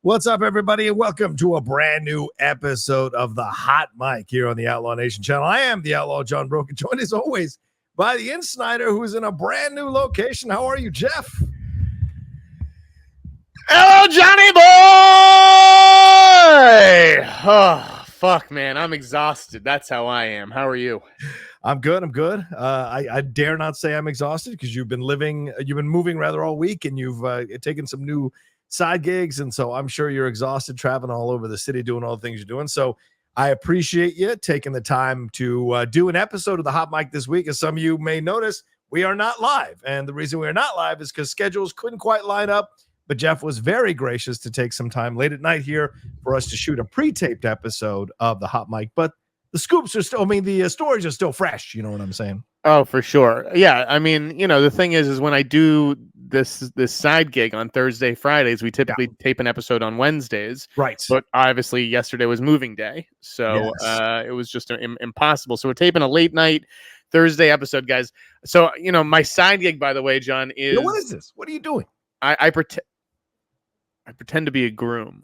What's up, everybody, and welcome to a brand new episode of the Hot Mic here on the Outlaw Nation channel. I am the Outlaw John Broken, joined as always by the Sneider, who is in a brand new location. How are you, Jeff? Hello, Johnny boy! Oh, fuck, man. I'm exhausted. That's how I am. How are you? I'm good. I dare not say I'm exhausted because you've been moving rather all week, and you've taken some new side gigs, and so I'm sure you're exhausted traveling all over the city doing all the things you're doing. So I appreciate you taking the time to do an episode of the Hot Mic this week. As some of you may notice, we are not live, and the reason we are not live is because schedules couldn't quite line up. But Jeff was very gracious to take some time late at night here for us to shoot a pre-taped episode of the Hot Mic. But the scoops are still, the stories are still fresh. You know what I'm saying? Oh, for sure. Yeah. I mean, the thing is when I do this side gig on Thursday, Fridays, we typically tape an episode on Wednesdays. Right. But obviously yesterday was moving day. So it was just impossible. So we're taping a late night Thursday episode, guys. So, my side gig, by the way, John, is... what is this? What are you doing? I pretend to be a groom.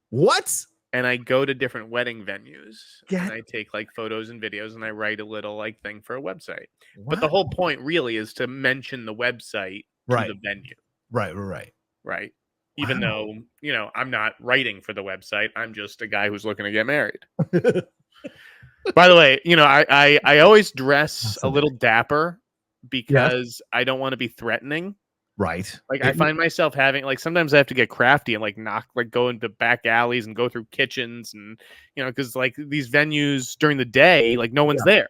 What? And I go to different wedding venues. Yeah. And I take photos and videos, and I write a little thing for a website. What? But the whole point really is to mention the website to the venue. Right. Even though, I'm not writing for the website. I'm just a guy who's looking to get married. By the way, I always dress a little dapper because I don't want to be threatening. Right. I find myself having sometimes I have to get crafty and go into back alleys and go through kitchens and because these venues during the day no one's there.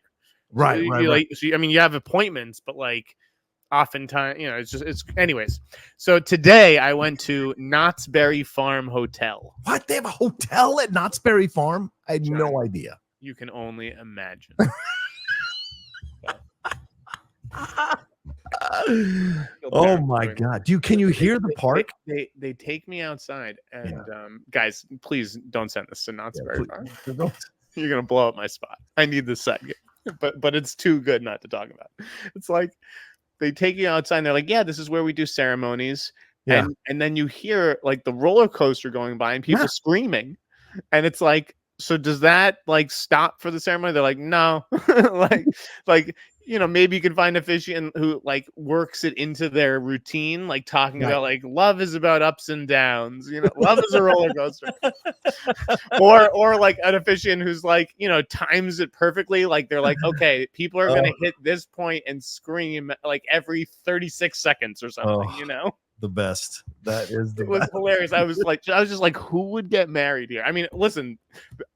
Right. So, you have appointments, but oftentimes it's anyways. So today I went to Knott's Berry Farm Hotel. What? They have a hotel at Knott's Berry Farm? I had no idea. You can only imagine. Oh my God! Can you hear the park? They take me outside, and guys, please don't send this to Knott's Berry Farm. You're gonna blow up my spot. I need this second, but it's too good not to talk about. It's they take you outside, and they're like, "Yeah, this is where we do ceremonies." And then you hear the roller coaster going by and people screaming, and it's so does that stop for the ceremony? They're like, no, maybe you can find an officiant who works it into their routine, talking about love is about ups and downs, love is a roller coaster, or an officiant who's times it perfectly. They're okay, people are gonna hit this point and scream every 36 seconds or something, The best. That is the It was hilarious. I was just who would get married here? I mean, listen,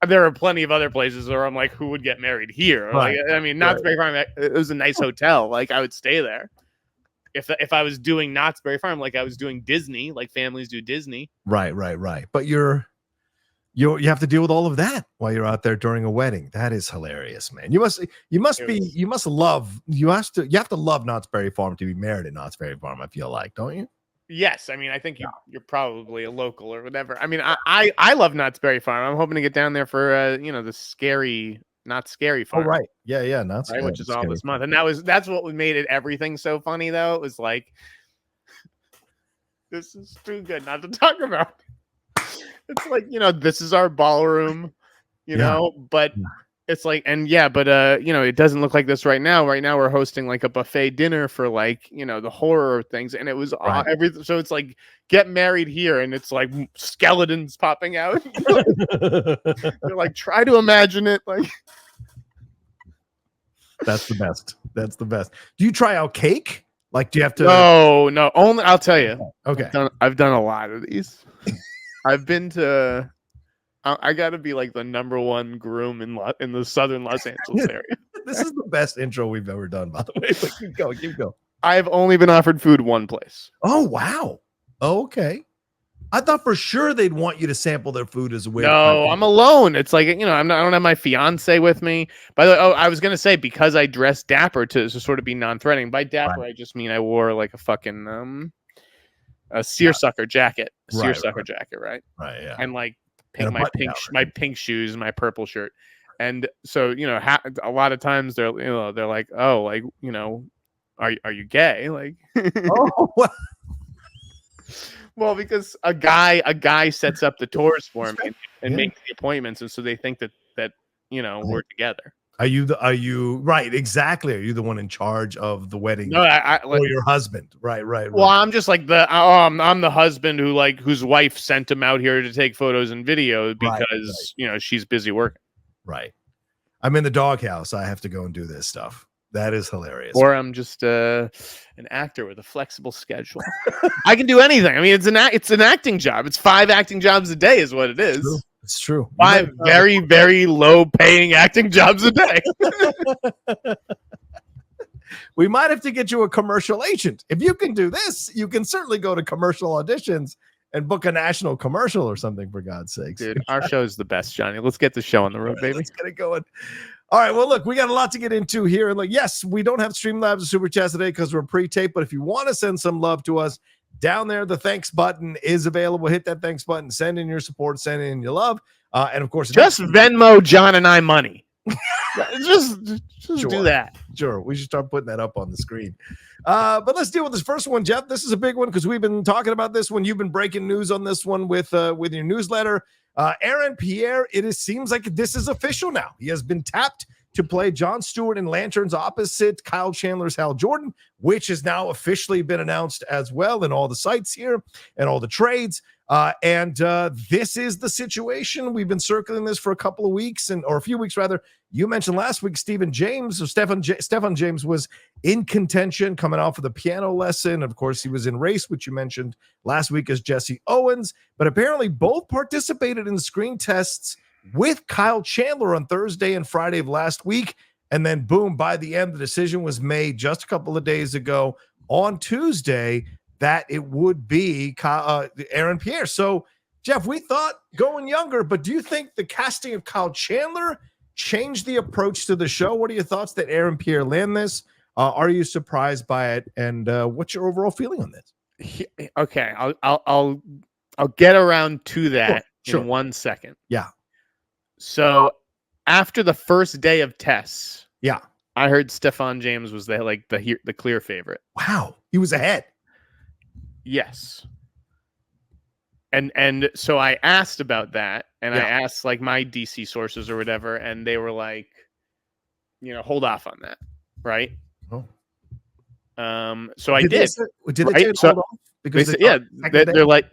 there are plenty of other places where I'm who would get married here? Right. Knott's Berry Farm, it was a nice hotel. I would stay there. If I was doing Knott's Berry Farm, I was doing Disney, families do Disney. Right. But you have to deal with all of that while you're out there during a wedding. That is hilarious, man. You have to love Knott's Berry Farm to be married at Knott's Berry Farm, I feel like, don't you? Yes, I think you're probably a local or whatever. I love Knott's Berry Farm. I'm hoping to get down there for the scary Not Scary Farm. Oh right, yeah, Not Scary, right, which is all this month, and that's what made it everything so funny. Though it was this is too good not to talk about. It's this is our ballroom, but. It's it doesn't look like this right now. Right now we're hosting a buffet dinner for the horror things, and it was everything. So it's get married here, and it's skeletons popping out. They're try to imagine it. That's the best. That's the best. Do you try out cake? Do you have to? No. Only I'll tell you. Okay. I've done a lot of these. I've been to. I got to be the number one groom in the southern Los Angeles area. This is the best intro we've ever done, by the way. But keep going. I've only been offered food one place. Oh, wow. Okay. I thought for sure they'd want you to sample their food as a way. No, I'm alone. It's I don't have my fiance with me. By the way, I was going to say, because I dressed dapper to sort of be non-threatening. By dapper, I just mean I wore a fucking a seersucker jacket. Seersucker jacket, right? Right, yeah. And my pink shoes and my purple shirt, and so a lot of times they're like, oh, are you gay? Oh, Well, because a guy sets up the tours for me and Yeah. makes the appointments, and so they think that we're together. Are you right? Exactly. Are you the one in charge of the wedding? No, or your husband? Right. Well, I'm just like I'm the husband whose wife sent him out here to take photos and video because she's busy working. Right. I'm in the doghouse. I have to go and do this stuff. That is hilarious. Or I'm just an actor with a flexible schedule. I can do anything. I mean, it's an acting job. It's 5 acting jobs a day is what it is. It's true. 5 very, very low paying acting jobs a day. We might have to get you a commercial agent. If you can do this, you can certainly go to commercial auditions and book a national commercial or something, for God's sakes. Dude, our show's the best, Johnny. Let's get the show on the road, baby. Let's get it going. All right. Well, look, we got a lot to get into here. And yes, we don't have Streamlabs or Super Chats today because we're pre-taped. But if you want to send some love to us, down there, the thanks button is available. Hit that thanks button. Send in your support. Send in your love. And of course, just Venmo John and I money. just do that. Sure. We should start putting that up on the screen. But let's deal with this first one, Jeff. This is a big one because we've been talking about this one. You've been breaking news on this one with your newsletter. Aaron Pierre, seems like this is official now. He has been tapped to play John Stewart in Lanterns opposite Kyle Chandler's Hal Jordan, which has now officially been announced as well in all the sites here and all the trades. And this is the situation. We've been circling this for a couple of weeks or a few weeks rather. You mentioned last week, Stephen James was in contention coming off of the piano lesson. Of course, he was in race, which you mentioned last week as Jesse Owens, but apparently both participated in screen tests with Kyle Chandler on Thursday and Friday of last week. And then boom, by the end, the decision was made just a couple of days ago on Tuesday that it would be Aaron Pierre. So, Jeff, we thought going younger, but do you think the casting of Kyle Chandler changed the approach to the show? What are your thoughts that Aaron Pierre land this? Are you surprised by it? And what's your overall feeling on this? Okay, I'll get around to that in 1 second. Yeah. So after the first day of tests, yeah, I heard Stephen James was the clear favorite. Wow, he was ahead. Yes. And so I asked about that, and I asked my DC sources or whatever, and they were like, hold off on that, right? Oh. So I did. Did they hold off? Because they're like,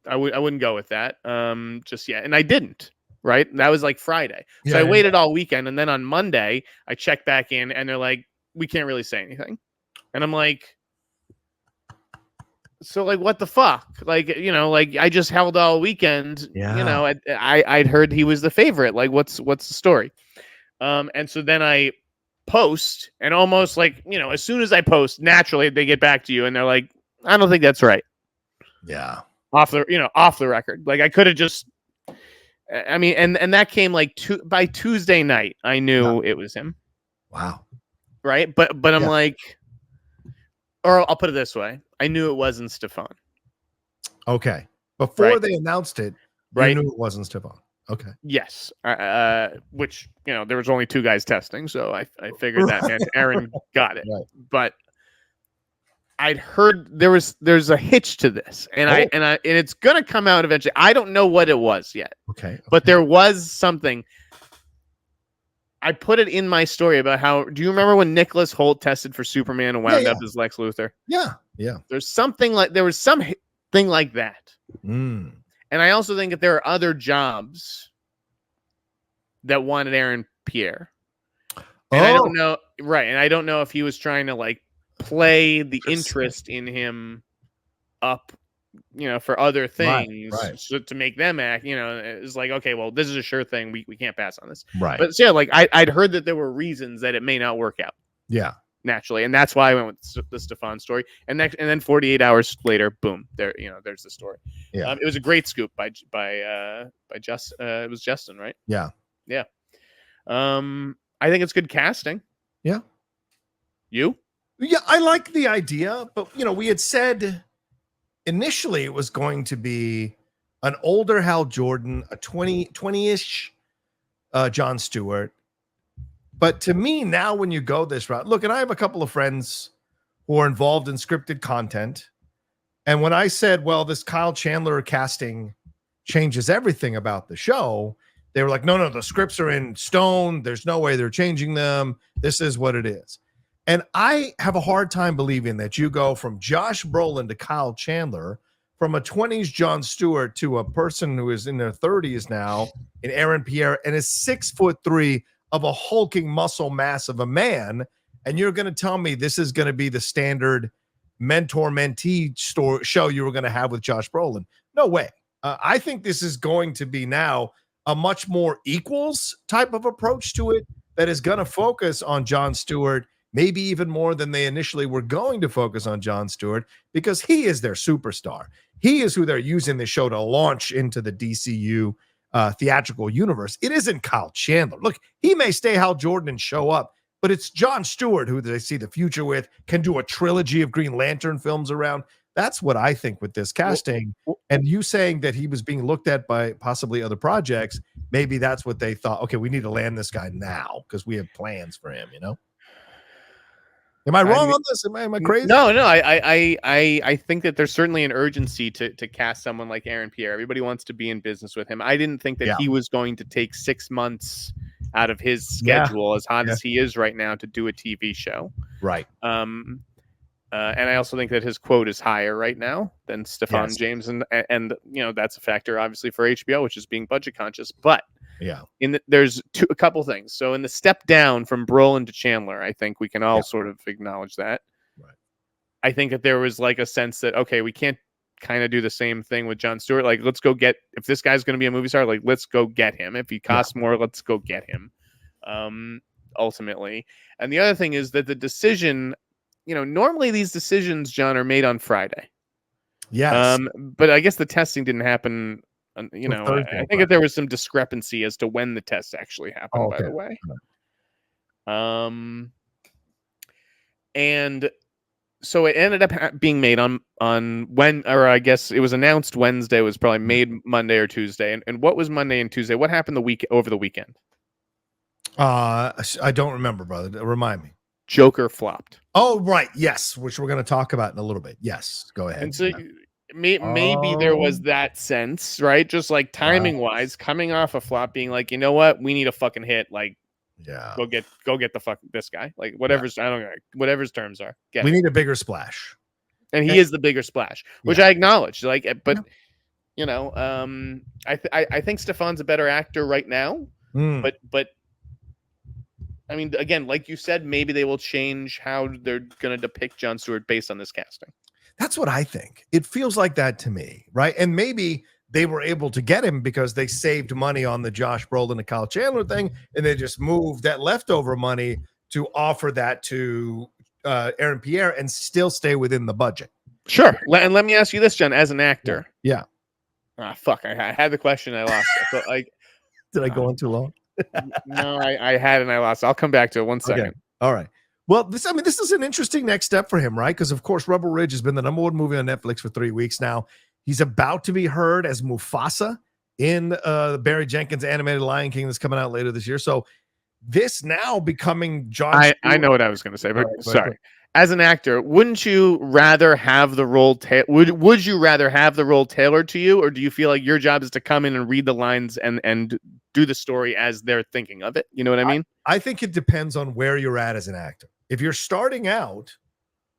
I wouldn't go with that just yet, and I didn't. Right, that was Friday, so I waited all weekend, and then on Monday I checked back in, and they're like, we can't really say anything, and I'm like, so what the fuck? I just held all weekend. Yeah. I'd heard he was the favorite. What's the story? And so then I post, and almost as soon as I post, naturally they get back to you, and they're like, I don't think that's right. Yeah. Off the record. I could have just. I mean, and that came by Tuesday night. I knew it was him. Wow. Right, but I'm or I'll put it this way: I knew it wasn't Stefan. Okay, before they announced it, you knew it wasn't Stefan. Okay. Yes. Which there was only 2 guys testing, so I figured that meant Aaron got it. Right. But I'd heard there's a hitch to this, and it's gonna come out eventually. I don't know what it was yet. Okay. But there was something. I put it in my story about how. Do you remember when Nicholas Hoult tested for Superman and wound up as Lex Luthor? Yeah. Yeah. There was something like that. Mm. And I also think that there are other jobs that wanted Aaron Pierre. And I don't know, right? And I don't know if he was trying to play the interest in him up, for other things, right. So to make them act. It's okay, well, this is a sure thing. We can't pass on this, right? But yeah, I'd heard that there were reasons that it may not work out. Yeah, naturally, and that's why I went with the Stefan story. And then 48 hours later, boom, there's the story. Yeah, it was a great scoop by Justin. It was Justin, right? Yeah. I think it's good casting. Yeah. You? Yeah, I like the idea, but we had said initially it was going to be an older Hal Jordan, a 20-ish John Stewart. But to me now, when you go this route, look, and I have a couple of friends who are involved in scripted content, And when I said, well, this Kyle Chandler casting changes everything about the show, they were like, no, the scripts are in stone. There's no way they're changing them. This is what it is. And I have a hard time believing that you go from Josh Brolin to Kyle Chandler, from a 20s John Stewart to a person who is in their 30s now in Aaron Pierre and is 6'3" of a hulking muscle mass of a man. And you're going to tell me this is going to be the standard mentor-mentee show you were going to have with Josh Brolin? No way. I think this is going to be now a much more equals type of approach to it that is going to focus on John Stewart, maybe even more than they initially were going to focus on John Stewart, because he is their superstar. He is who they're using the show to launch into the DCU theatrical universe. It isn't Kyle Chandler. Look, he may stay Hal Jordan and show up, but it's John Stewart who they see the future with, can do a trilogy of Green Lantern films around. That's what I think with this casting. And you saying that he was being looked at by possibly other projects, maybe that's what they thought. Okay, we need to land this guy now because we have plans for him, you know? Am I wrong on this? Am I crazy? No. I think that there's certainly an urgency to cast someone like Aaron Pierre. Everybody wants to be in business with him. I didn't think that he was going to take 6 months out of his schedule, as hot as he is right now, to do a TV show. Right. And I also think that his quote is higher right now than Stefan James, and you know, that's a factor obviously for HBO, which is being budget conscious. But there's a couple things. So in the step down from Brolin to Chandler, I think we can all sort of acknowledge that. Right. I think that there was like a sense that, okay, we can't kind of do the same thing with John Stewart. Like, let's go get, if this guy's going to be a movie star, like, let's go get him. If he costs more, let's go get him. Ultimately. And the other thing is that the decision, you know, normally these decisions, John, are made on Friday. Yes. But I guess the testing didn't happen. You know, Thursday, I think that there was some discrepancy as to when the test actually happened, by the way. And so it ended up being made on when, or I guess it was announced Wednesday, was probably made Monday or Tuesday. And what was Monday and Tuesday? What happened over the weekend? I don't remember, brother. Remind me. Joker flopped. Oh, right. Yes. Which we're going to talk about in a little bit. Yes. Go ahead. And so maybe there was that sense, right? Just like timing wise, coming off a flop, being like, you know what? We need a fucking hit. Like, go get the fuck this guy. Like whatever's, I don't know, whatever his terms are. We need a bigger splash. And he is the bigger splash, which I acknowledge. Like, but you know, I think Stefan's a better actor right now, but I mean, again, like you said, maybe they will change how they're going to depict John Stewart based on this casting. That's what I think. It feels like that to me, right? And maybe they were able to get him because they saved money on the Josh Brolin and Kyle Chandler thing, and they just moved that leftover money to offer that to Aaron Pierre and still stay within the budget. Sure. And let me ask you this, John, as an actor. Yeah. Fuck. I had the question. I lost it. But like, did I go on too long? No, I had and I lost. I'll come back to it. 1 second. Okay. All right. Well, this is an interesting next step for him, right? Because of course, Rebel Ridge has been the #1 movie on Netflix for 3 weeks now. He's about to be heard as Mufasa in the Barry Jenkins animated Lion King that's coming out later this year. So this now becoming John. I know what I was going to say, but sorry. As an actor, wouldn't you rather have the role? Would you rather have the role tailored to you, or do you feel like your job is to come in and read the lines and do the story as they're thinking of it? You know what I mean? I think it depends on where you're at as an actor. If you're starting out,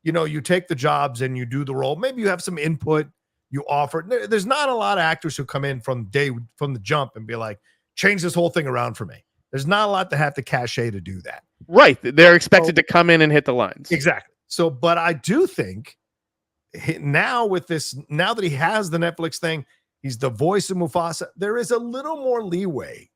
you know, you take the jobs and you do the role. Maybe you have some input. You offer. There's not a lot of actors who come in from the jump and be like, change this whole thing around for me. There's not a lot that have the cachet to do that. Right. They're expected to come in and hit the lines. Exactly. So, but I do think now with this, now that he has the Netflix thing, he's the voice of Mufasa, there is a little more leeway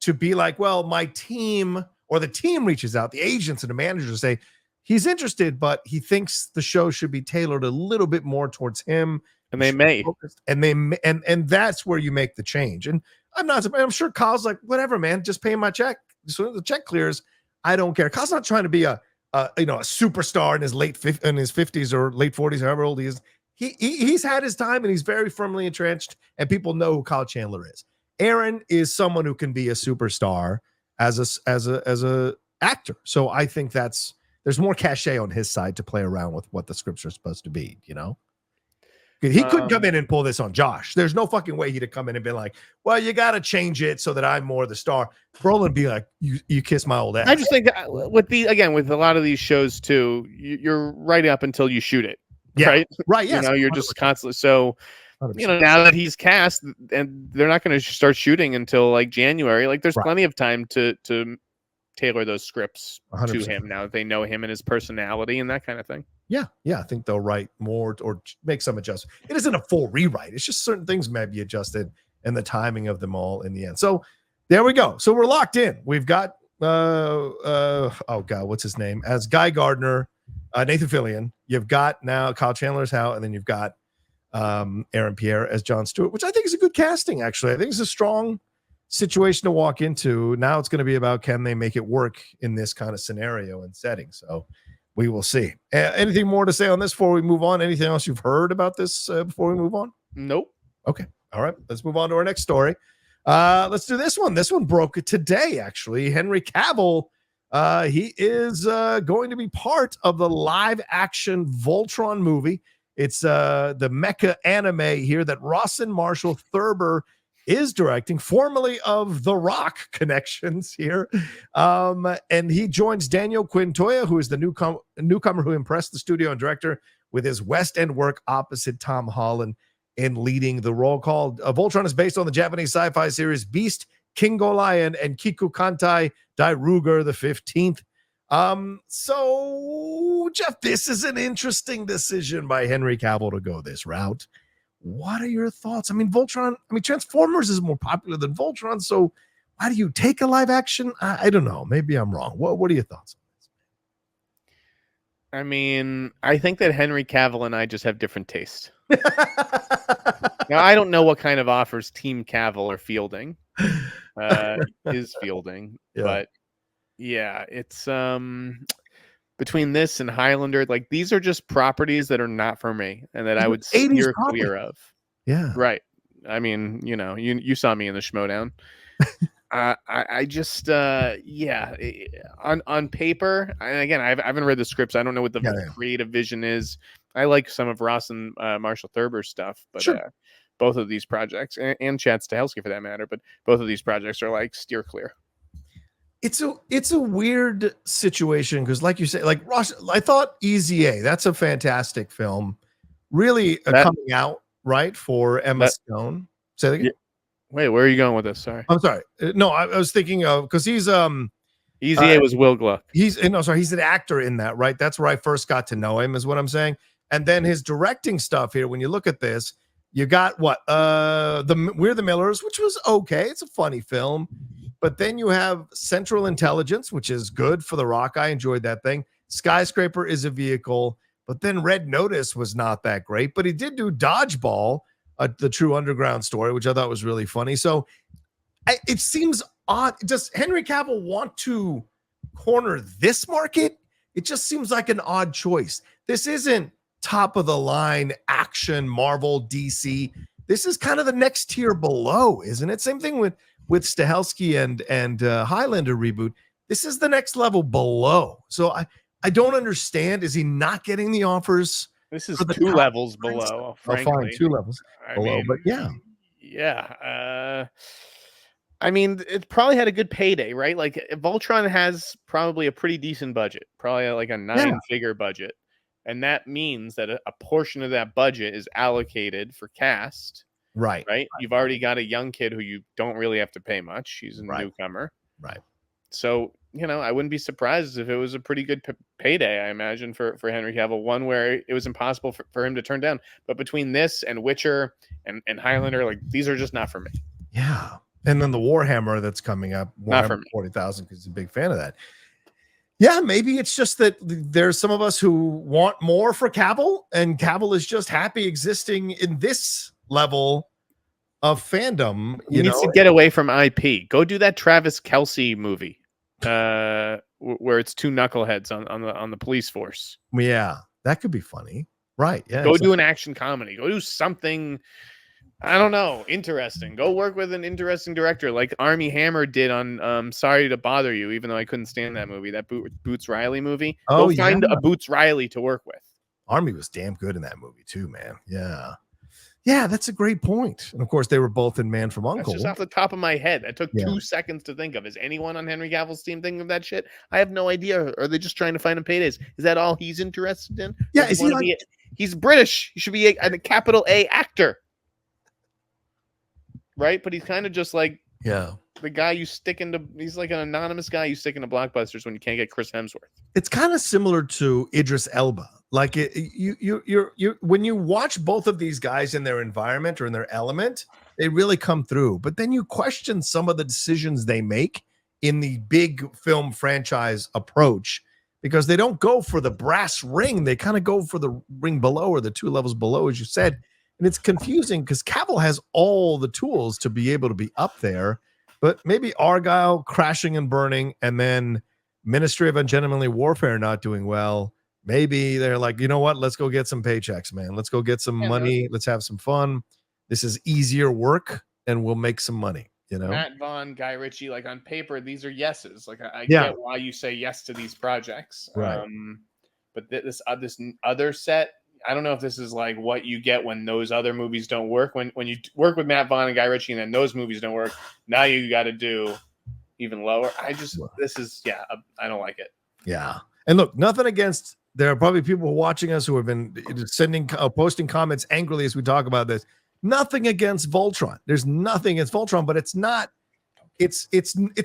to be like, well, my team or the team reaches out, the agents and the managers say he's interested, but he thinks the show should be tailored a little bit more towards him. And they may. And that's where you make the change. And I'm sure Kyle's like, whatever, man, just pay my check. So the check clears, I don't care. Kyle's not trying to be a superstar in his in his 50s or late 40s, however old he is. He's had his time and he's very firmly entrenched, and people know who Kyle Chandler is. Aaron is someone who can be a superstar as a actor. So I think there's more cachet on his side to play around with what the scripts are supposed to be, you know? He couldn't come in and pull this on Josh. There's no fucking way he'd have come in and been like, well, you got to change it so that I'm more the star. Brolin be like, you kiss my old ass. I just think with a lot of these shows too, you're right up until you shoot it. Yeah. Right. Right. Yes. You're 100%. just constantly. So, 100%. now that he's cast and they're not going to start shooting until like January, like there's plenty of time to tailor those scripts 100%. to him now that they know him and his personality and that kind of thing. Yeah. I think they'll write more or make some adjustments. It isn't a full rewrite. It's just certain things may be adjusted and the timing of them all in the end. So there we go. So we're locked in. We've got oh God, what's his name? As Guy Gardner, Nathan Fillion. You've got now Kyle Chandler's Hal, and then you've got Aaron Pierre as John Stewart, which I think is a good casting. Actually, I think it's a strong situation to walk into. Now it's going to be about, can they make it work in this kind of scenario and setting? So we will see. Anything more to say on this before we move on? Anything else you've heard about this before we move on? Nope. Okay. All right. Let's move on to our next story. Let's do this one. This one broke today, actually. Henry Cavill, he is going to be part of the live action VOLTRON movie. It's the mecha anime here that Rawson Marshall Thurber is directing, formerly of The Rock connections here. And he joins Daniel Quintoya, who is the newcomer who impressed the studio and director with his West End work opposite Tom Holland in leading the role. Called VOLTRON is based on the Japanese sci-fi series Beast, King Lion, and Kiku Kantai Dairuger the 15th. So Jeff, this is an interesting decision by Henry Cavill to go this route. What are your thoughts? I mean, Transformers is more popular than VOLTRON, so why do you take a live action? I don't know. Maybe I'm wrong. What are your thoughts on this? I mean, I think that Henry Cavill and I just have different taste. Now, I don't know what kind of offers Team Cavill are fielding. Is fielding, but yeah, it's between this and Highlander, like these are just properties that are not for me and that I would steer clear of. Yeah, right. I mean, you saw me in the Schmodown. I just on paper, and again, I haven't read the scripts. I don't know what the creative vision is. I like some of Ross and Marshall Thurber's stuff, but both of these projects and Chad Stahelski for that matter, but both of these projects are like steer clear. It's a weird situation because, like you say, like Ross, I thought Easy A, that's a fantastic film, really coming out right for Emma Stone. Say that again. Wait, where are you going with this? Sorry, I'm sorry. No, I was thinking of because he's Easy A was Will Gluck. He's an actor in that, right? That's where I first got to know him, is what I'm saying. And then his directing stuff here, when you look at this, you got what We're the Millers, which was okay. It's a funny film. But then you have Central Intelligence, which is good for The Rock. I enjoyed that thing. Skyscraper is a vehicle. But then Red Notice was not that great. But he did do Dodgeball, the True Underground story, which I thought was really funny. So it seems odd. Does Henry Cavill want to corner this market? It just seems like an odd choice. This isn't top of the line action Marvel DC. This is kind of the next tier below, isn't it? Same thing with Stahelski and Highlander reboot. This is the next level below. So I don't understand. Is he not getting the offers? This is 2 levels below. Frankly. Oh, fine, 2 levels below. But yeah. I mean, it probably had a good payday, right? Like VOLTRON has probably a pretty decent budget, probably like a 9-figure budget. And that means that a portion of that budget is allocated for cast. Right. You've already got a young kid who you don't really have to pay much. He's a newcomer. Right. So, I wouldn't be surprised if it was a pretty good payday, I imagine, for Henry Cavill. One where it was impossible for him to turn down. But between this and Witcher and Highlander, like these are just not for me. Yeah. And then the Warhammer that's coming up, Warhammer 40,000, because he's a big fan of that. Yeah, maybe it's just that there's some of us who want more for Cavill, and Cavill is just happy existing in this level of fandom. He needs to get away from IP. Go do that Travis Kelce movie, where it's 2 knuckleheads on the police force. Yeah, that could be funny, right? Yeah, go do an action comedy. Go do something. I don't know. Interesting. Go work with an interesting director like Armie Hammer did on Sorry to Bother You, even though I couldn't stand that movie, that Boots Riley movie. Go find a Boots Riley to work with. Armie was damn good in that movie too, man. Yeah. Yeah, that's a great point. And of course, they were both in Man from That's Uncle. just off the top of my head. That took 2 seconds to think of. Is anyone on Henry Cavill's team thinking of that shit? I have no idea. Are they just trying to find him paydays? Is that all he's interested in? Yeah, is he like... He's British. He should be a capital A actor, right? But he's kind of just like the guy you stick into. He's like an anonymous guy you stick into blockbusters when you can't get Chris Hemsworth. It's kind of similar to Idris Elba. Like you when you watch both of these guys in their environment or in their element, they really come through. But then you question some of the decisions they make in the big film franchise approach, because they don't go for the brass ring. They kind of go for the ring below, or the 2 levels below, as you said. And it's confusing because Cavill has all the tools to be able to be up there, but maybe Argyle crashing and burning, and then Ministry of Ungentlemanly Warfare not doing well. Maybe they're like, you know what? Let's go get some paychecks, man. Let's go get some money. Let's have some fun. This is easier work, and we'll make some money. You know, Matt Vaughn, Guy Ritchie, like on paper, these are yeses. Like I get why you say yes to these projects. Right. But this other set, I don't know if this is like what you get when those other movies don't work. When you work with Matt Vaughn and Guy Ritchie, and then those movies don't work, now you got to do even lower. I don't like it. Yeah. And look, nothing against, there are probably people watching us who have been posting comments angrily as we talk about this. Nothing against VOLTRON. There's nothing against VOLTRON, but it's not, it's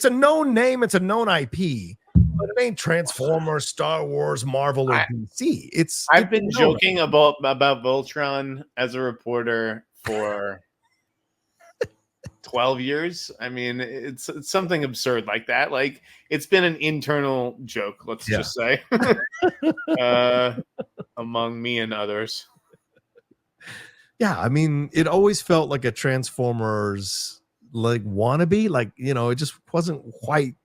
a known name. It's a known IP, but it ain't Transformers, Star Wars, Marvel, or DC. I've been joking about VOLTRON as a reporter for 12 years. I mean, it's something absurd like that. Like, it's been an internal joke, let's just say, among me and others. Yeah, I mean, it always felt like a Transformers like wannabe, like, you know, it just wasn't quite.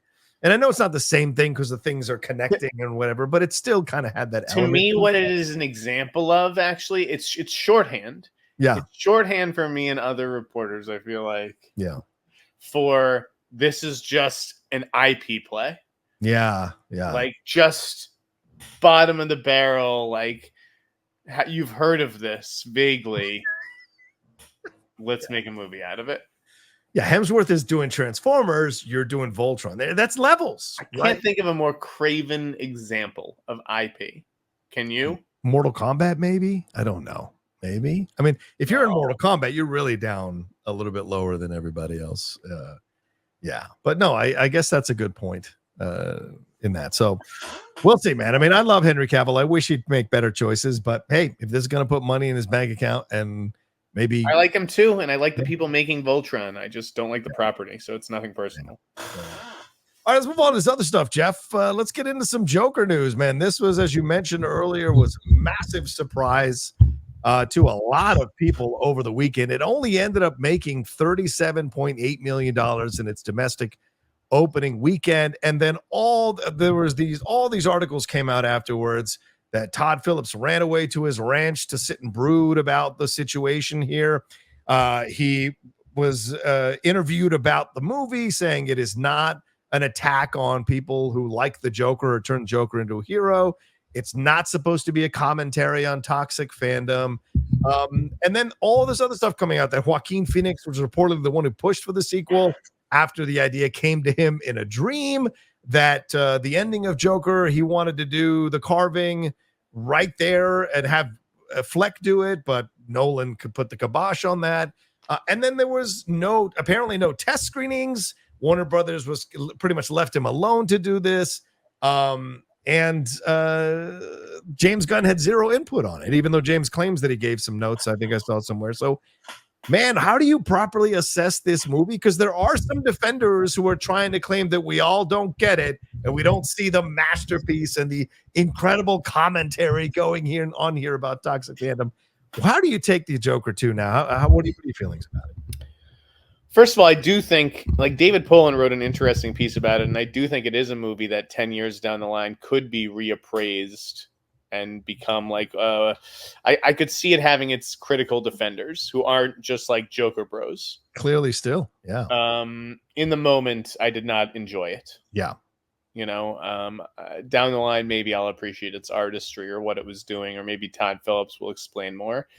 And I know it's not the same thing because the things are connecting and whatever, but it still kind of had that to me. What it is an example of, actually, it's shorthand. Yeah, it's shorthand for me and other reporters, I feel like. Yeah. For this is just an IP play. Yeah. Yeah. Like, just bottom of the barrel, like, you've heard of this vaguely. Let's make a movie out of it. Yeah, Hemsworth is doing Transformers. You're doing VOLTRON. That's levels. I can't think of a more craven example of IP. Can you? Mortal Kombat, maybe? I don't know. Maybe. I mean, if you're in Mortal Kombat, you're really down a little bit lower than everybody else. Yeah, but no, I guess that's a good point in that. So we'll see, man. I mean, I love Henry Cavill. I wish he'd make better choices, but hey, if this is going to put money in his bank account, and maybe I like him too, and I like the people making VOLTRON. I just don't like the property, so it's nothing personal. All right, let's move on to this other stuff, Jeff. Let's get into some Joker news, man. This was, as you mentioned earlier, was a massive surprise to a lot of people over the weekend. It only ended up making $37.8 million in its domestic opening weekend, and then all these articles came out afterwards that Todd Phillips ran away to his ranch to sit and brood about the situation here. He was interviewed about the movie, saying it is not an attack on people who like the Joker or turn Joker into a hero. It's not supposed to be a commentary on toxic fandom. And then all this other stuff coming out that Joaquin Phoenix was reportedly the one who pushed for the sequel after the idea came to him in a dream, that the ending of Joker, he wanted to do the carving right there and have Fleck do it, but Nolan could put the kibosh on that. And then there was apparently no test screenings. Warner Brothers was pretty much left him alone to do this. And James Gunn had zero input on it, even though James claims that he gave some notes. I think I saw it somewhere. So, man, how do you properly assess this movie? Because there are some defenders who are trying to claim that we all don't get it and we don't see the masterpiece and the incredible commentary going on here about toxic fandom. How do you take the Joker 2 now? What are your feelings about it? First of all, I do think, like, David Poland wrote an interesting piece about it, and I do think it is a movie that 10 years down the line could be reappraised and become like, I could see it having its critical defenders who aren't just like Joker bros. Clearly still, yeah. In the moment, I did not enjoy it. Yeah. You know, down the line, maybe I'll appreciate its artistry or what it was doing, or maybe Todd Phillips will explain more.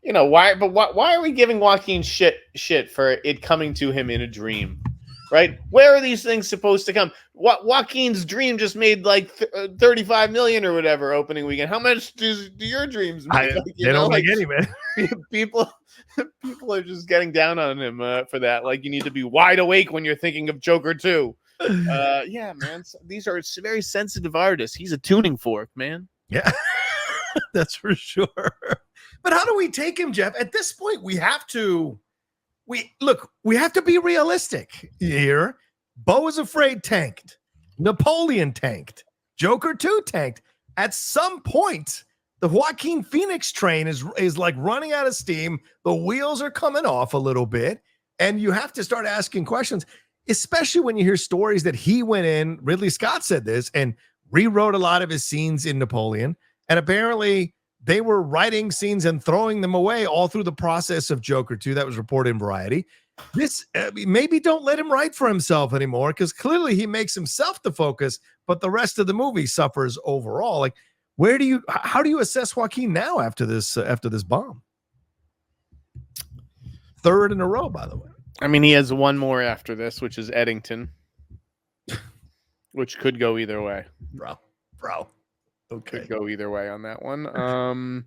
You know why? But why are we giving Joaquin shit for it coming to him in a dream? Right? Where are these things supposed to come? Joaquin's dream just made like 35 million or whatever opening weekend. How much do your dreams make? They don't make any, man. People are just getting down on him for that. Like, you need to be wide awake when you're thinking of Joker 2. Yeah, man. These are very sensitive artists. He's a tuning fork, man. Yeah, that's for sure. But how do we take him, Jeff? At this point, we have to be realistic here. Beau is Afraid tanked. Napoleon tanked. Joker 2 tanked. At some point, the Joaquin Phoenix train is like running out of steam. The wheels are coming off a little bit, and you have to start asking questions, especially when you hear stories that he went in, Ridley Scott said this, and rewrote a lot of his scenes in Napoleon. And apparently they were writing scenes and throwing them away all through the process of Joker 2. That was reported in Variety. This maybe don't let him write for himself anymore, because clearly he makes himself the focus, but the rest of the movie suffers overall. Like, how do you assess Joaquin now after this bomb? Third in a row, by the way. I mean, he has one more after this, which is Eddington, which could go either way. Bro. Okay. Could go either way on that one.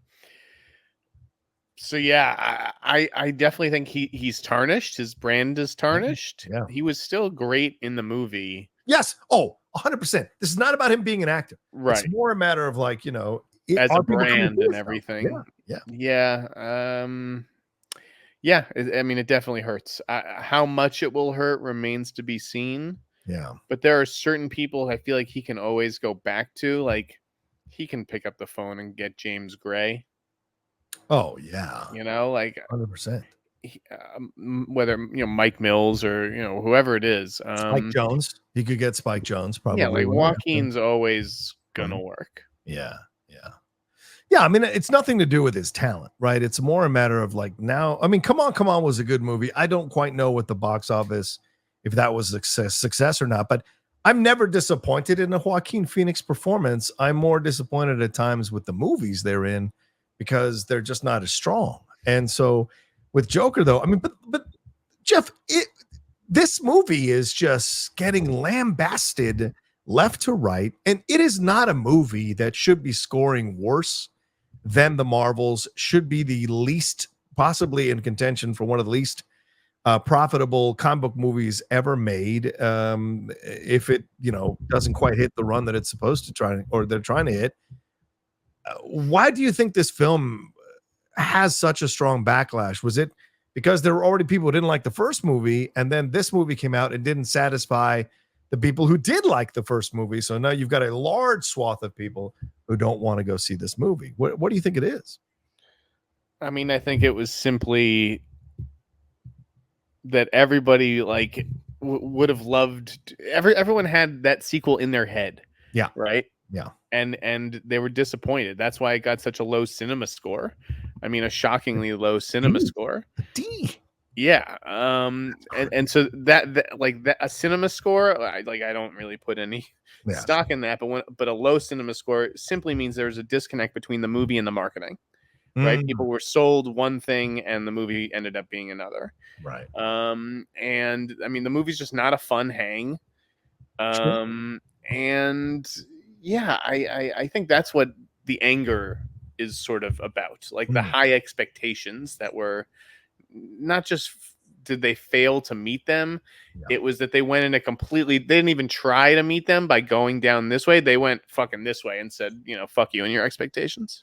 So yeah, I definitely think he's tarnished. His brand is tarnished. Yeah. He was still great in the movie. Yes. Oh, 100%. This is not about him being an actor. Right. It's more a matter of like, as a brand and everything. Yeah. I mean, it definitely hurts. How much it will hurt remains to be seen. Yeah. But there are certain people I feel like he can always go back to. Like, he can pick up the phone and get James Gray. Oh yeah. Like 100%. Whether Mike Mills or whoever it is. Spike Jones. He could get Spike Jones probably. Yeah, like Joaquin's always gonna work. Yeah. I mean, it's nothing to do with his talent, right? It's more a matter of like now. I mean, Come On was a good movie. I don't quite know what the box office, if that was a success or not, but I'm never disappointed in a Joaquin Phoenix performance. I'm more disappointed at times with the movies they're in because they're just not as strong. And so with Joker, though, I mean, but Jeff, this movie is just getting lambasted left to right, and it is not a movie that should be scoring worse than the Marvels, should be the least, possibly in contention for one of the least profitable comic book movies ever made. If it, doesn't quite hit the run that it's supposed to try, or they're trying to hit. Why do you think this film has such a strong backlash? Was it because there were already people who didn't like the first movie, and then this movie came out and didn't satisfy the people who did like the first movie? So now you've got a large swath of people who don't want to go see this movie. What do you think it is? I mean, I think it was simply that everybody would have loved. Everyone had that sequel in their head. Yeah. Right. Yeah. And they were disappointed. That's why it got such a low cinema score. I mean, a shockingly low cinema score. D. Yeah. And so that a cinema score, I don't really put any stock in that, but a low cinema score simply means there's a disconnect between the movie and the marketing. Right. People were sold one thing and the movie ended up being another. Right. And I mean, the movie's just not a fun hang. And yeah, I think that's what the anger is sort of about, like the high expectations that were not just did they fail to meet them. It was that they went in they didn't even try to meet them by going down this way. They went fucking this way and said, fuck you and your expectations.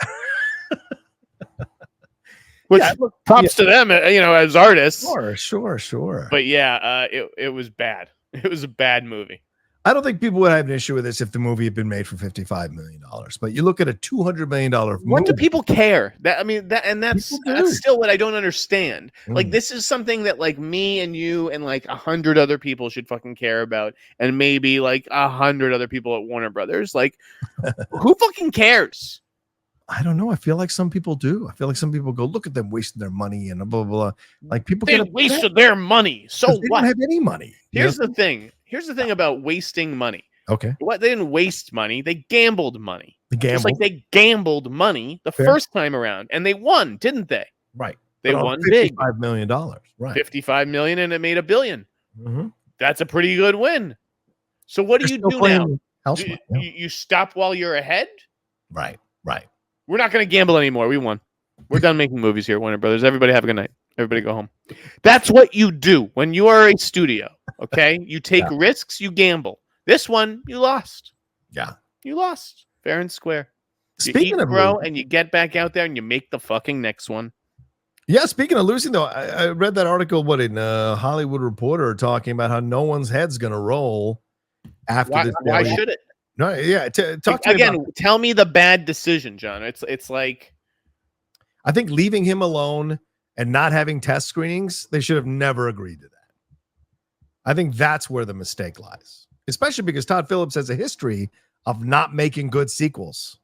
Which props to them, as artists. Sure. But yeah, it was bad. It was a bad movie. I don't think people would have an issue with this if the movie had been made for $55 million. But you look at a $200 million movie. What do people care? That's still what I don't understand. Like, this is something that like me and you and like 100 other people should fucking care about, and maybe like 100 other people at Warner Brothers. Like, who fucking cares? I don't know. I feel like some people do. I feel like some people go, look at them wasting their money and blah, blah, blah. Like, people wasted their money. So what? They don't have any money. Here's the thing. Here's the thing about wasting money. Okay. What? They didn't waste money. They gambled money. Just like they gambled money the first time around, and they won, didn't they? Right. They won big. $55 million. Right. 55 million, and it made $1 billion. Mm-hmm. That's a pretty good win. So what do you do now? You stop while you're ahead? Right. We're not going to gamble anymore. We won. We're done making movies here, Warner Brothers. Everybody have a good night. Everybody go home. That's what you do when you are a studio, okay? You take risks, you gamble. This one, you lost. Yeah. You lost. Fair and square. Speaking of grow, and you get back out there and you make the fucking next one. Yeah, speaking of losing, though, I read that article, in Hollywood Reporter, talking about how no one's head's going to roll after this. Why should it? No, yeah. Talk to me again. Tell me the bad decision, John. It's like, I think leaving him alone and not having test screenings, they should have never agreed to that. I think that's where the mistake lies, especially because Todd Phillips has a history of not making good sequels.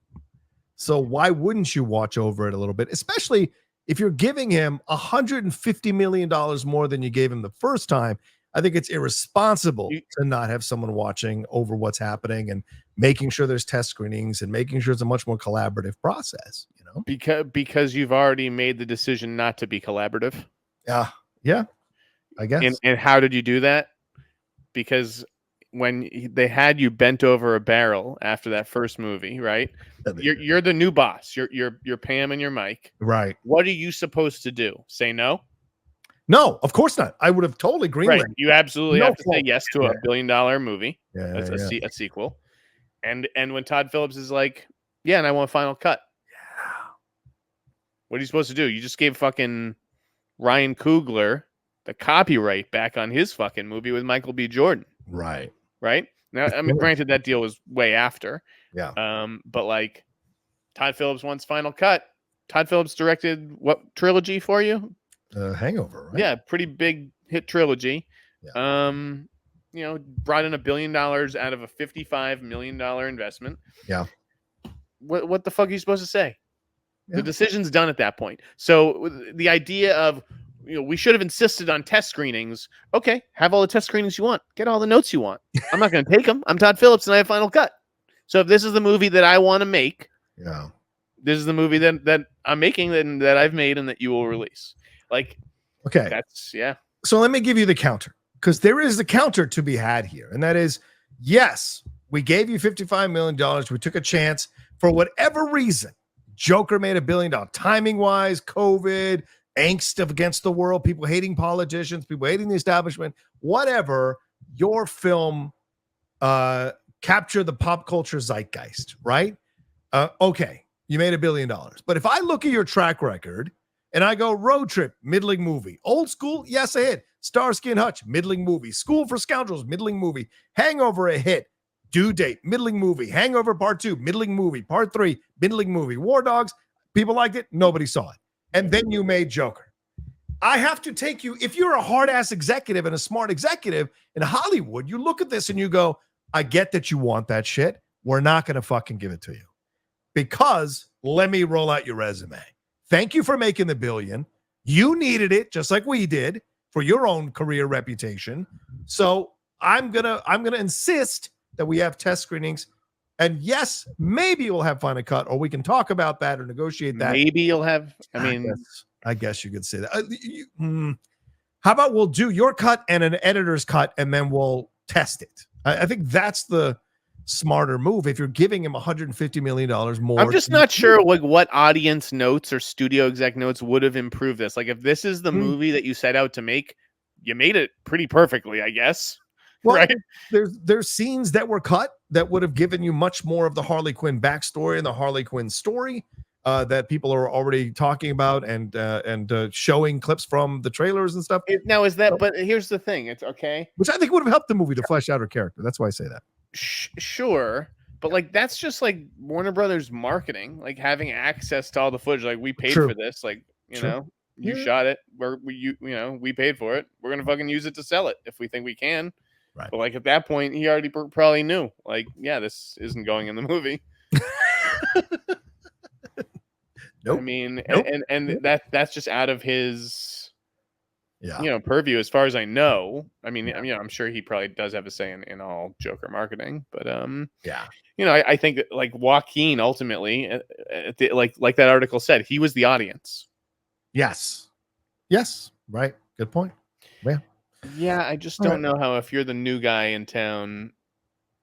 So why wouldn't you watch over it a little bit, especially if you're giving him $150 million more than you gave him the first time? I think it's irresponsible to not have someone watching over what's happening and making sure there's test screenings and making sure it's a much more collaborative process, you know? Because you've already made the decision not to be collaborative. Yeah, I guess. And how did you do that? Because when they had you bent over a barrel after that first movie, right? You're the new boss. You're Pam and you're Mike. Right. What are you supposed to do? Say no? No, of course not. I would have totally greenlit. Right. You absolutely have to say yes to a $1 billion movie. A sequel. And when Todd Phillips is like, yeah, and I want final cut. Yeah. What are you supposed to do? You just gave fucking Ryan Coogler the copyright back on his fucking movie with Michael B. Jordan. Right. Now, I mean, granted, that deal was way after. Yeah. But like, Todd Phillips wants final cut. Todd Phillips directed what trilogy for you? Hangover, right? Yeah, pretty big hit trilogy. Yeah. Brought in $1 billion out of a $55 million investment. Yeah. What the fuck are you supposed to say? Yeah. The decision's done at that point. So the idea of, we should have insisted on test screenings. Okay, have all the test screenings you want. Get all the notes you want. I'm not going to take them. I'm Todd Phillips and I have final cut. So if this is the movie that I want to make, this is the movie that I'm making and that I've made and that you will release. Like, okay, that's So let me give you the counter, because there is the counter to be had here, and that is, yes, we gave you $55 million. We took a chance. For whatever reason, Joker made $1 billion. Timing wise, COVID, angst against the world, people hating politicians, people hating the establishment, whatever. Your film captured the pop culture zeitgeist, right? Okay, you made $1 billion. But if I look at your track record and I go Road Trip, middling movie, Old School, yes, a hit, Starsky and Hutch, middling movie, School for Scoundrels, middling movie, Hangover, a hit, Due Date, middling movie, Hangover Part 2, middling movie, Part 3, middling movie, War Dogs, people liked it, nobody saw it. And then you made Joker. I have to take you, if you're a hard-ass executive and a smart executive in Hollywood, you look at this and you go, I get that you want that shit. We're not going to fucking give it to you. Because let me roll out your resume. Thank you for making the $1 billion. You needed it just like we did for your own career reputation. So I'm gonna insist that we have test screenings. And yes, maybe we'll have final cut, or we can talk about that or negotiate that. Maybe you'll have, I guess you could say that. How about we'll do your cut and an editor's cut, and then we'll test it. I think that's the smarter move. If you're giving him $150 million more, I'm just not sure what audience notes or studio exec notes would have improved this. Like, if this is the movie that you set out to make, you made it pretty perfectly, I guess. Well, right? There's scenes that were cut that would have given you much more of the Harley Quinn backstory and the Harley Quinn story that people are already talking about and showing clips from the trailers and stuff. But here's the thing. It's okay. Which I think would have helped the movie to flesh out her character. That's why I say that. Sure. But like, that's just like Warner Brothers marketing, like having access to all the footage. Like, we paid for this. Like, you shot it. We paid for it. We're going to fucking use it to sell it if we think we can. Right. But like, at that point, he already probably knew, like, yeah, this isn't going in the movie. Nope. I mean, nope. and that's just out of his, yeah, purview, as far as I know. I mean, I'm sure he probably does have a say in all Joker marketing, but yeah, I think that, like, Joaquin ultimately, like that article said, he was the audience. Yes. Right. Good point. Yeah, I just don't know how, if you're the new guy in town,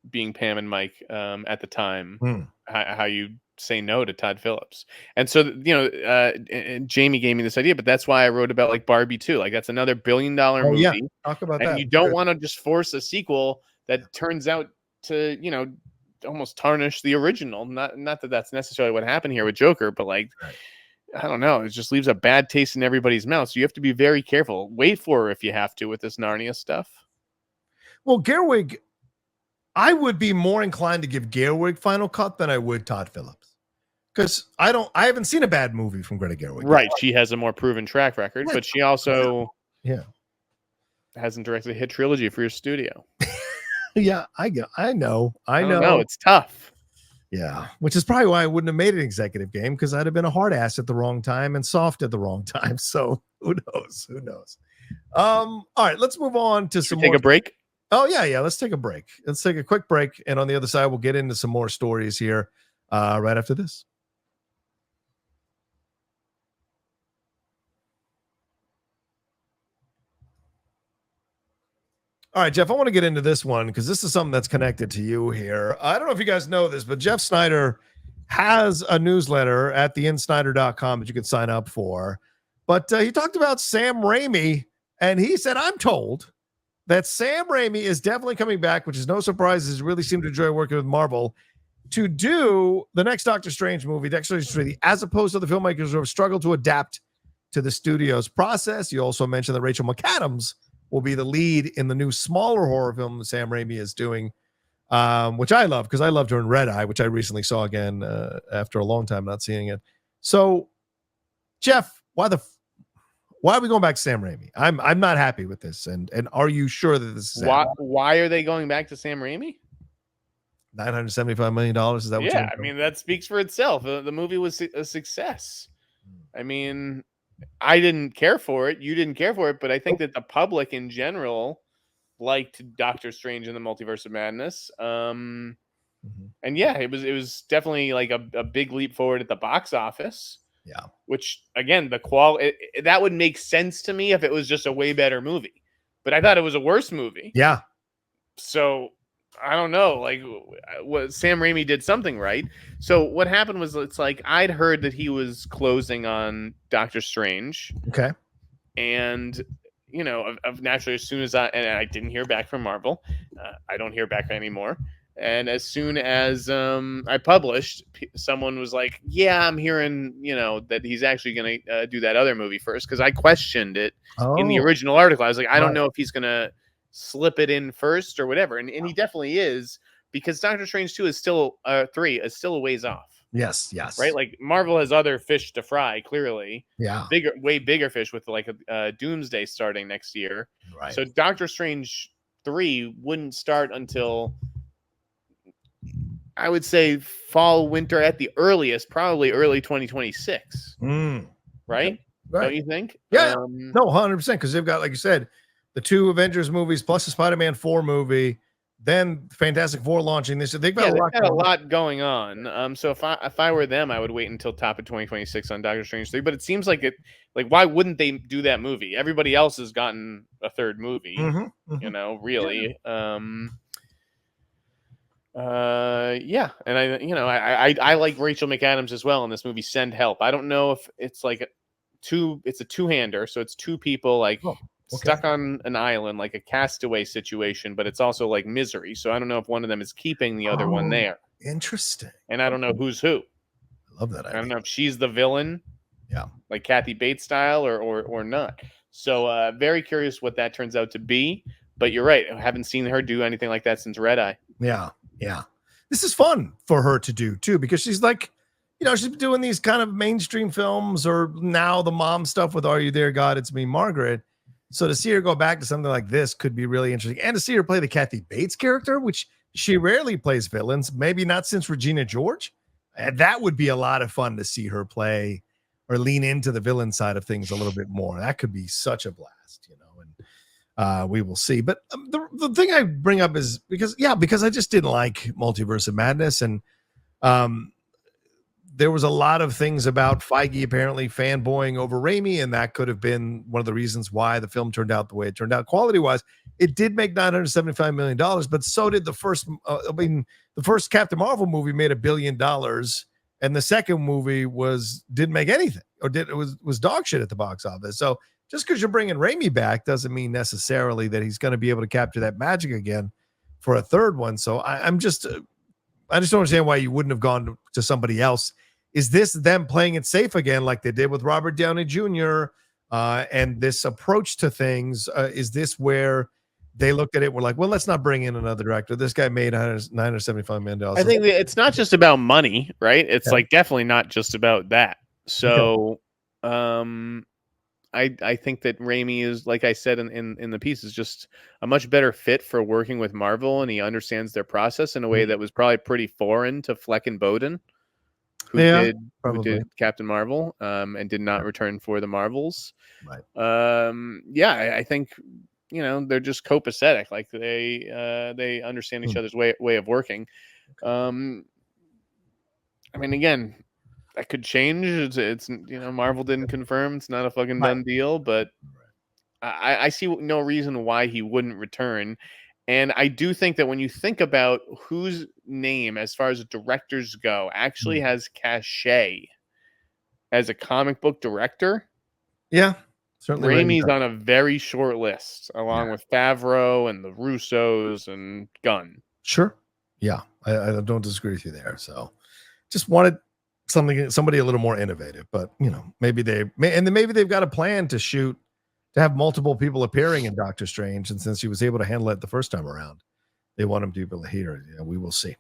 being Pam and Mike at the time, how you say no to Todd Phillips. And so, and Jamie gave me this idea, but that's why I wrote about like Barbie too. Like that's another $1 billion movie. Yeah. Talk about and that. you don't want to just force a sequel that turns out to, almost tarnish the original. Not that that's necessarily what happened here with Joker, but like, I don't know. It just leaves a bad taste in everybody's mouth. So you have to be very careful. Wait for her if you have to with this Narnia stuff. Well, Gerwig, I would be more inclined to give Gerwig final cut than I would Todd Phillips, because I haven't seen a bad movie from Greta Gerwig. Right, she has a more proven track record, but she also hasn't directed a hit trilogy for your studio. Yeah, I know. It's tough. Yeah, which is probably why I wouldn't have made an executive game, because I'd have been a hard ass at the wrong time and soft at the wrong time. So who knows? All right, let's move on to some more. Take a break. Oh, yeah. Let's take a break. Let's take a quick break. And on the other side, we'll get into some more stories here right after this. All right, Jeff, I want to get into this one because this is something that's connected to you here. I don't know if you guys know this, but Jeff Sneider has a newsletter at theinsneider.com that you can sign up for. But he talked about Sam Raimi, and he said, I'm told that Sam Raimi is definitely coming back, which is no surprise. He really seemed to enjoy working with Marvel, to do the next Doctor Strange movie, Doctor Strange 3, as opposed to the filmmakers who have struggled to adapt to the studio's process. You also mentioned that Rachel McAdams will be the lead in the new smaller horror film that Sam Raimi is doing, which I love because I loved her in Red Eye, which I recently saw again after a long time not seeing it. So, Jeff, why are we going back to Sam Raimi? I'm not happy with this. And are you sure that this is why are they going back to Sam Raimi? $975 million? Is that what? Yeah, I mean, that speaks for itself. The movie was a success. I mean, I didn't care for it. You didn't care for it, but I think that the public in general liked Doctor Strange in the Multiverse of Madness. And yeah, it was definitely like a big leap forward at the box office. Yeah. Which again, the quality that would make sense to me if it was just a way better movie. But I thought it was a worse movie. Yeah. So I don't know. Like, what Sam Raimi did something right. So what happened was, it's like I'd heard that he was closing on Doctor Strange. Okay. And naturally, as soon as I didn't hear back from Marvel, I don't hear back anymore. And as soon as I published, someone was like, yeah, I'm hearing, that he's actually going to do that other movie first. Because I questioned it in the original article. I was like, I don't know if he's going to slip it in first or whatever. And he definitely is, because Doctor Strange 2 is still 3 is still a ways off. Yes. Right? Like, Marvel has other fish to fry, clearly. Yeah. Way bigger fish, with like a Doomsday starting next year. Right. So Doctor Strange 3 wouldn't start until, I would say, fall, winter at the earliest, probably early 2026. Right? Right. Don't you think? Yeah. No, 100%. Because they've got, like you said, the 2 Avengers movies plus the Spider-Man 4 movie, then Fantastic Four launching this. They've got a lot going on. So if I were them, I would wait until top of 2026 on Doctor Strange 3. But it seems like why wouldn't they do that movie? Everybody else has gotten a third movie. Really. Yeah. And I like Rachel McAdams as well in this movie, Send Help. I don't know if it's like it's a two-hander, so it's 2 people stuck on an island, like a castaway situation, but it's also like Misery. So I don't know if one of them is keeping the other one there. Interesting. And I don't know who's who. I love that idea. I don't know if she's the villain. Yeah. Like Kathy Bates style or not. So very curious what that turns out to be. But you're right. I haven't seen her do anything like that since Red Eye. Yeah. Yeah. This is fun for her to do too, because she's like, she's been doing these kind of mainstream films, or now the mom stuff with Are You There, God? It's Me, Margaret. So to see her go back to something like this could be really interesting. And to see her play the Kathy Bates character, which she rarely plays villains, maybe not since Regina George. That would be a lot of fun to see her play or lean into the villain side of things a little bit more. That could be such a blast, and we will see. But the thing I bring up is because I just didn't like Multiverse of Madness. And there was a lot of things about Feige apparently fanboying over Raimi, and that could have been one of the reasons why the film turned out the way it turned out. Quality-wise, it did make $975 million, but so did the first. The first Captain Marvel movie made $1 billion, and the second movie didn't make anything, or was dog shit at the box office. So just because you're bringing Raimi back doesn't mean necessarily that he's going to be able to capture that magic again for a third one. So I just don't understand why you wouldn't have gone to somebody else. Is this them playing it safe again, like they did with Robert Downey Jr. And this approach to things? Is this where they looked at it? We're like, well, let's not bring in another director. This guy made $975 million. I think it's not just about money, right? It's like definitely not just about that. So, I think that Raimi is, like I said in the piece, is just a much better fit for working with Marvel, and he understands their process in a way that was probably pretty foreign to Fleck and Bowden, who did Captain Marvel, and did not return for the Marvels. Right. I think they're just copacetic, like they understand each other's way of working. I mean, again, that could change. It's Marvel didn't confirm. It's not a fucking done deal, but I see no reason why he wouldn't return. And I do think that when you think about whose name, as far as directors go, actually has cachet as a comic book director, certainly Raimi's on a very short list, along with Favreau and the Russos and Gunn. Sure. Yeah, I don't disagree with you there. So just wanted somebody a little more innovative, but maybe they've got a plan to have multiple people appearing in Doctor Strange, and since he was able to handle it the first time around, they want him to be able to hear it. We will see.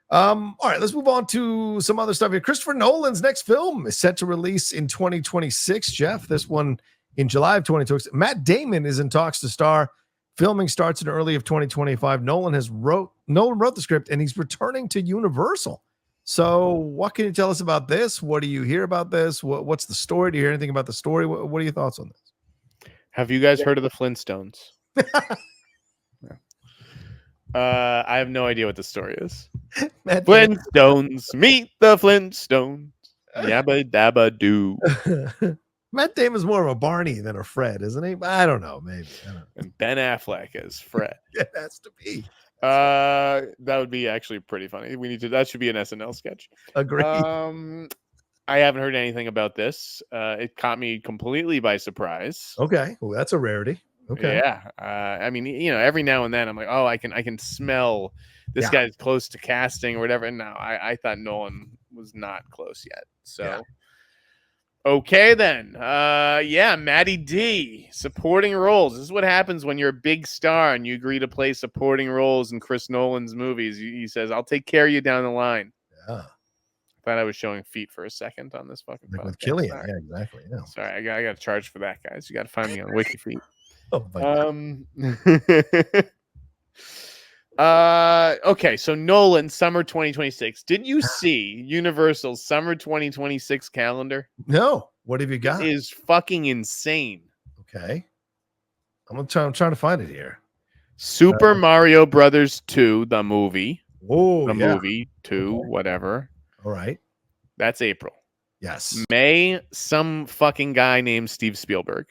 All right, let's move on to some other stuff here. Christopher Nolan's next film is set to release in 2026. Jeff, this one in July of 2026. Matt Damon is in talks to star. Filming starts in early of 2025. Nolan wrote the script, and he's returning to Universal. So what can you tell us about this? What do you hear about this? What's the story? Do you hear anything about the story? What are your thoughts on this? Have you guys heard of the Flintstones? I have no idea what the story is. Flintstones, meet the Flintstones. Yabba dabba doo. Matt Damon's more of a Barney than a Fred, isn't he? I don't know. Maybe. I don't know. And Ben Affleck as Fred. It has to be. That would be actually pretty funny. That should be an SNL sketch. Agreed. I haven't heard anything about this. It caught me completely by surprise. Okay. Well, that's a rarity. Okay. Yeah. I mean, every now and then I'm like, oh, I can smell this guy's close to casting or whatever. And no, I thought Nolan was not close yet. So, okay then. Matty D, supporting roles. This is what happens when you're a big star and you agree to play supporting roles in Chris Nolan's movies. He says, I'll take care of you down the line. Yeah. I thought I was showing feet for a second on this fucking podcast. With Killian. Sorry. Yeah, exactly. Yeah. Sorry, I got to charge for that, guys. You got to find me on WikiFeet. Okay, so Nolan, summer 2026. Did you see Universal's summer 2026 calendar? No. What have you got? It is fucking insane. Okay. I'm trying to find it here. Super Mario Brothers 2, the movie. Oh, movie 2, whatever. All right. That's April. Yes. May, some fucking guy named Steve Spielberg.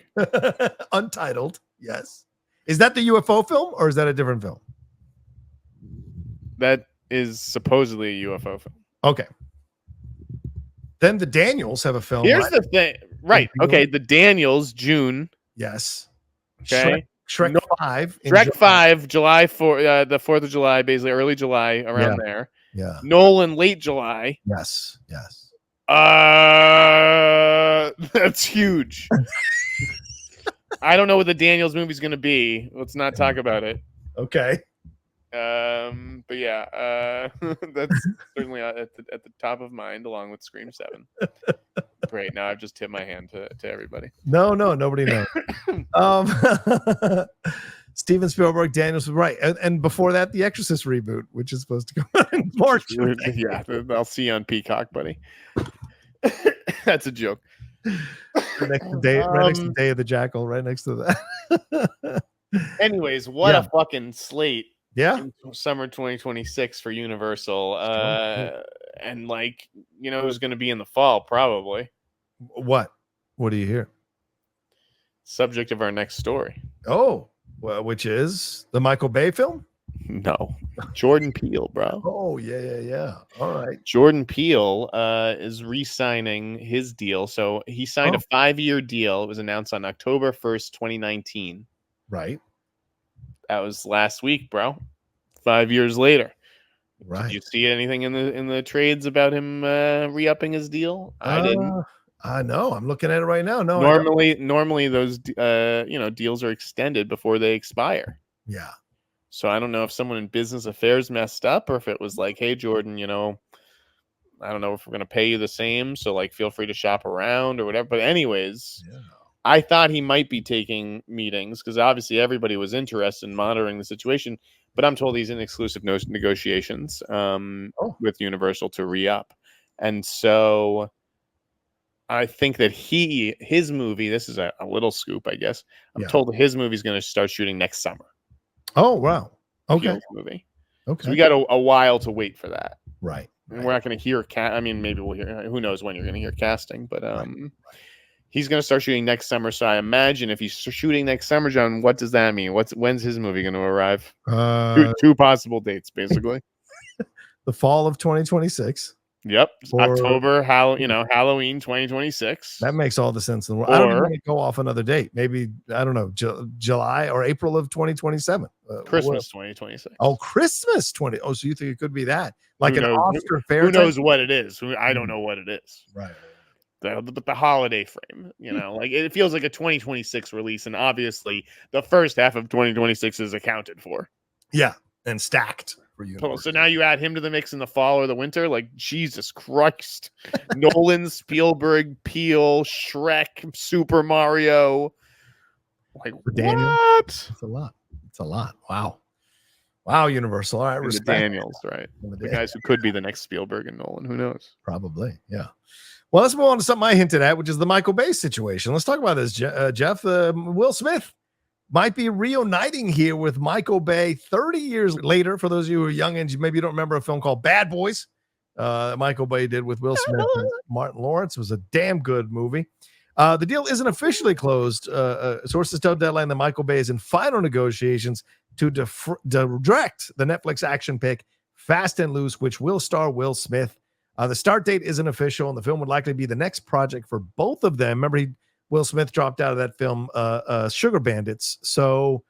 Untitled. Yes. Is that the UFO film or is that a different film? That is supposedly a UFO film. Okay. Then the Daniels have a film. Here's the thing. Right. Okay. The Daniels, June. Yes. Okay. Shrek 5. Shrek 5, July 4, the 4th of July, basically early July, around there. Yeah. Nolan, late July. Yes. That's huge. I don't know what the Daniels movie's going to be. Let's not talk about it. Okay. But yeah, that's certainly at the top of mind, along with Scream 7. Great. Now I've just tipped my hand to everybody. No, nobody knows. Steven Spielberg, Daniels was right, and before that, the Exorcist reboot, which is supposed to come out in March. Yeah, I'll see you on Peacock, buddy. That's a joke. Right next to Day of the Jackal, right next to that. Anyways, what a fucking slate. Yeah. in summer 2026 for Universal. And like, you know, who's going to be in the fall? Probably. What do you hear? Subject of our next story. Oh, well, which is the Michael Bay film? No, Jordan Peele, bro. Oh, yeah. All right. Jordan Peele is re-signing his deal. So he signed a 5-year deal. It was announced on October 1st, 2019. Right. That was last week, bro. 5 years later. Right. Did you see anything in the trades about him re-upping his deal? I didn't. I know. I'm looking at it right now. No, normally those deals are extended before they expire. Yeah. So I don't know if someone in business affairs messed up or if it was like, hey, Jordan, you know, I don't know if we're going to pay you the same. So like, feel free to shop around or whatever. But anyways, I thought he might be taking meetings because obviously everybody was interested in monitoring the situation. But I'm told he's in exclusive negotiations with Universal to re-up. And so I think that his movie, this is a little scoop, I guess. I'm told that his movie is going to start shooting next summer. Oh, wow. Okay. Peele's movie. Okay. So we got a while to wait for that. Right. And we're not going to hear I mean, maybe we'll hear. Who knows when you're going to hear casting? But he's going to start shooting next summer. So I imagine if he's shooting next summer, John, what does that mean? When's his movie going to arrive? Two possible dates, basically. The fall of 2026. Yep, October, Halloween 2026. That makes all the sense in the world. I don't want to go off another date. Maybe, I don't know, July or April of 2027. Christmas 2026. Oh, Christmas 20. Oh, so you think it could be that? Like an Oscar fair? Who knows what it is? I don't know what it is. Right. The holiday frame, like it feels like a 2026 release, and obviously the first half of 2026 is accounted for. Yeah, and stacked. So now you add him to the mix in the fall or the winter, like Jesus Christ. Nolan, Spielberg, Peele, Shrek, Super Mario. Like Daniel. What? It's a lot. Wow, Universal. All right, respect. The Daniels, right? The guys who could be the next Spielberg and Nolan. Who knows? Probably, yeah. Well, let's move on to something I hinted at, which is the Michael Bay situation. Let's talk about this, Jeff. Will Smith might be reuniting here with Michael Bay 30 years later. For those of you who are young and maybe you don't remember a film called Bad Boys, Michael Bay did with Will Smith and Martin Lawrence. It was a damn good movie. The deal isn't officially closed. Sources tell Deadline that Michael Bay is in final negotiations to direct the Netflix action pick Fast and Loose, which will star Will Smith. The start date isn't official, and the film would likely be the next project for both of them. Remember, Will Smith dropped out of that film, Sugar Bandits. So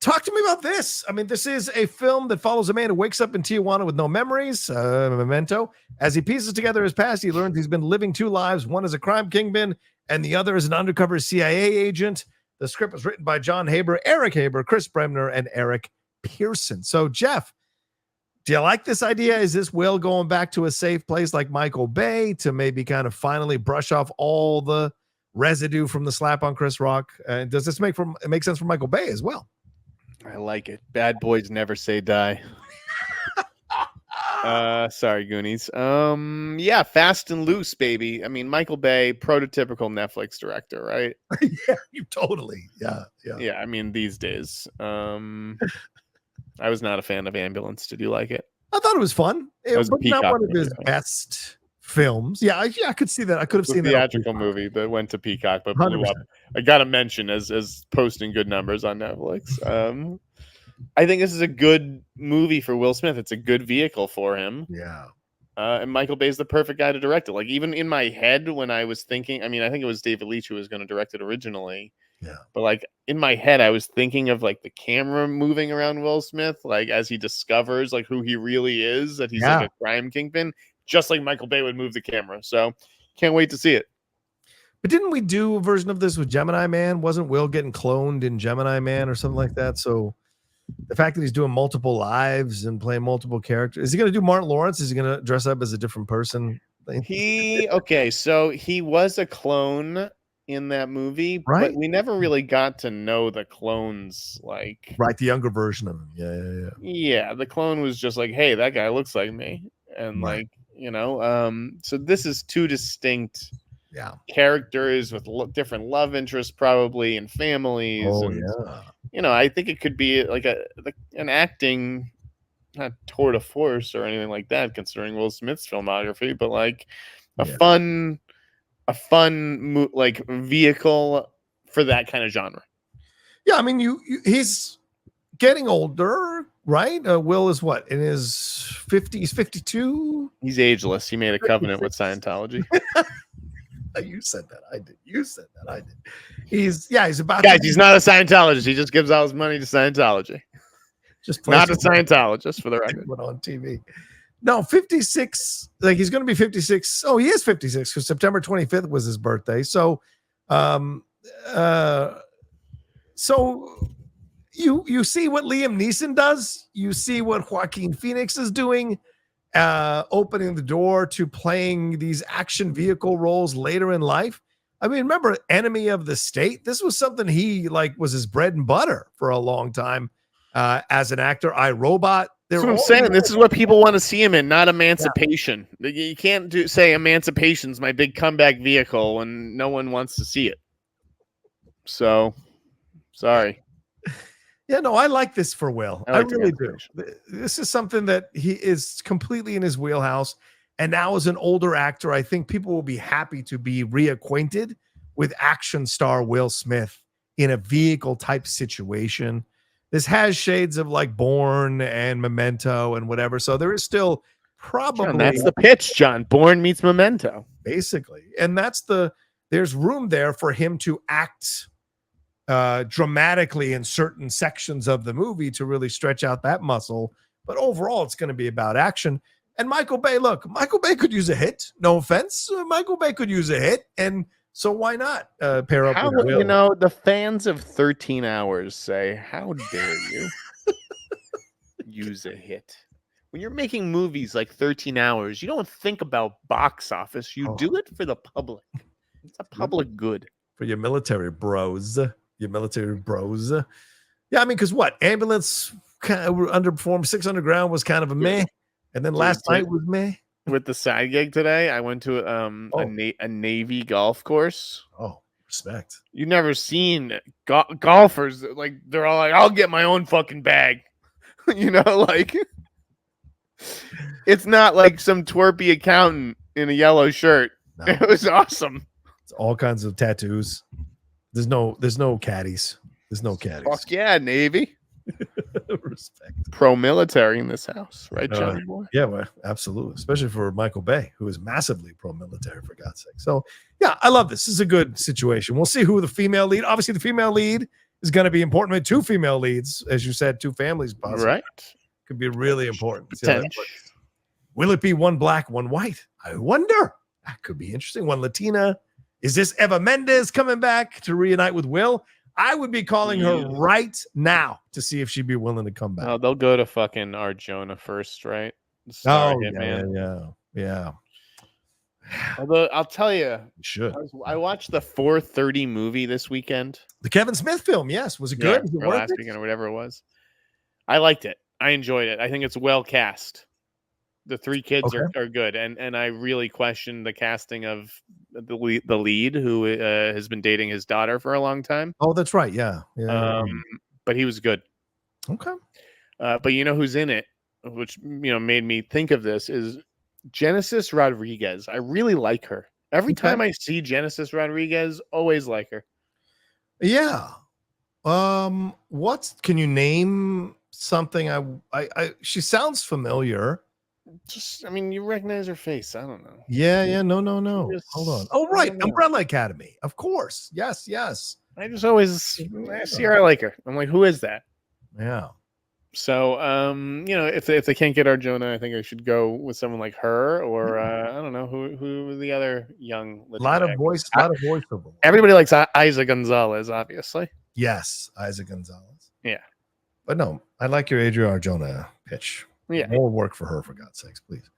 talk to me about this. I mean, this is a film that follows a man who wakes up in Tijuana with no memories, Memento. As he pieces together his past, he learns he's been living two lives, one as a crime kingpin and the other as an undercover CIA agent. The script was written by John Haber, Eric Haber, Chris Bremner, and Eric Pearson. So, Jeff, do you like this idea? Is this Will going back to a safe place like Michael Bay to maybe kind of finally brush off all the residue from the slap on Chris Rock? And does this make sense for Michael Bay as well? I like it. Bad boys never say die. Sorry, Goonies. Yeah, Fast and Loose, baby. I mean, Michael Bay, prototypical Netflix director, right? Yeah, you totally. Yeah. Yeah, I mean, these days. I was not a fan of Ambulance. Did you like it? I thought it was fun. It was not one of his best films. Yeah, I could see that. I could have seen that. Theatrical movie that went to Peacock but blew up. I got to mention as posting good numbers on Netflix. I think this is a good movie for Will Smith. It's a good vehicle for him. Yeah. And Michael Bay is the perfect guy to direct it. Like, even in my head when I was thinking, I mean, I think it was David Leitch who was going to direct it originally. Yeah. But like in my head, I was thinking of like the camera moving around Will Smith, like as he discovers like who he really is, that he's like a crime kingpin, just like Michael Bay would move the camera. So can't wait to see it. But didn't we do a version of this with Gemini Man? Wasn't Will getting cloned in Gemini Man or something like that? So the fact that he's doing multiple lives and playing multiple characters, is he going to do Martin Lawrence? Is he going to dress up as a different person? So he was a clone in that movie, right? But we never really got to know the clones, like the younger version of him. Yeah, the clone was just like, hey, that guy looks like me, and like, so this is two distinct characters with different love interests probably and families. I think it could be like an acting, not tour de force or anything like that, considering Will Smith's filmography, but like a fun like vehicle for that kind of genre. Yeah, I mean, he's getting older, right? Will is what, in his 50s, 52? He's ageless. He made a covenant with Scientology. You said that. I did. You said that. I did. He's about. Guys, he's not a Scientologist. He just gives all his money to Scientology. Just not a Scientologist, for the record. On TV. No, 56. Like, he's going to be 56. Oh, he is 56 because September 25th was his birthday. So, so you see what Liam Neeson does. You see what Joaquin Phoenix is doing. Opening the door to playing these action vehicle roles later in life. I mean, remember Enemy of the State? This was something he was his bread and butter for a long time as an actor. iRobot. That's what I'm saying. This is what people want to see him in, not Emancipation. Yeah. You can't say Emancipation's my big comeback vehicle when no one wants to see it. So, sorry. Yeah, no, I like this for Will. I really do. This is something that he is completely in his wheelhouse. And now as an older actor, I think people will be happy to be reacquainted with action star Will Smith in a vehicle type situation. This has shades of like Bourne and Memento and whatever. So there is still probably... John, that's the pitch, John. Bourne meets Memento. Basically. And there's room there for him to act dramatically in certain sections of the movie to really stretch out that muscle, but overall it's going to be about action. And Michael Bay could use a hit. No offense, Michael Bay could use a hit, and so why not pair up with Will? The fans of 13 Hours say, how dare you use a hit when you're making movies like 13 Hours? You don't think about box office, you do it for the public. It's a public good for your military bros. Yeah, I mean, because what? Ambulance kind of underperformed. 6 Underground was kind of a meh, and then Last Night was meh. With the side gig today, I went to a Navy golf course. Oh, respect. You've never seen golfers like they're all like, "I'll get my own fucking bag," like it's not like some twerpy accountant in a yellow shirt. No. It was awesome. It's all kinds of tattoos. There's no caddies. There's no caddies. Fuck yeah, Navy. Respect. Pro-military in this house, right, Johnny boy? Yeah, well, absolutely. Especially for Michael Bay, who is massively pro-military, for God's sake. So, yeah, I love this. This is a good situation. We'll see who the female lead. Obviously, the female lead is going to be important. With 2 female leads, as you said, 2 families possibly. Right. Could be really important. Will it be one black, one white? I wonder. That could be interesting. One Latina. Is this Eva Mendes coming back to reunite with Will? I would be calling her right now to see if she'd be willing to come back. Oh, they'll go to fucking Arjona first, right? Yeah. Although I'll tell you, I watched the 4:30 movie this weekend. The Kevin Smith film, yes. Was it good? Was it worth last weekend or whatever it was. I liked it. I enjoyed it. I think it's well cast. The 3 kids are good, and I really question the casting of the lead who has been dating his daughter for a long time. Oh, that's right. Yeah. But he was good. Okay. But you know who's in it, which made me think of this, is Genesis Rodriguez. I really like her. Every time I see Genesis Rodriguez, always like her. Yeah. Can you name something? She sounds familiar. You recognize her face. I don't know. Yeah. No. Hold on. Oh, right. Umbrella Academy. Of course. Yes. I just always I see her. I like her. I'm like, who is that? Yeah. So, if they can't get Arjona, I think I should go with someone like her, or I don't know who the other young. A lot of voiceable. Everybody likes Isa Gonzalez, obviously. Yes, Isa Gonzalez. Yeah, but no, I like your Adria Arjona pitch. Yeah, more work for her, for God's sakes, please.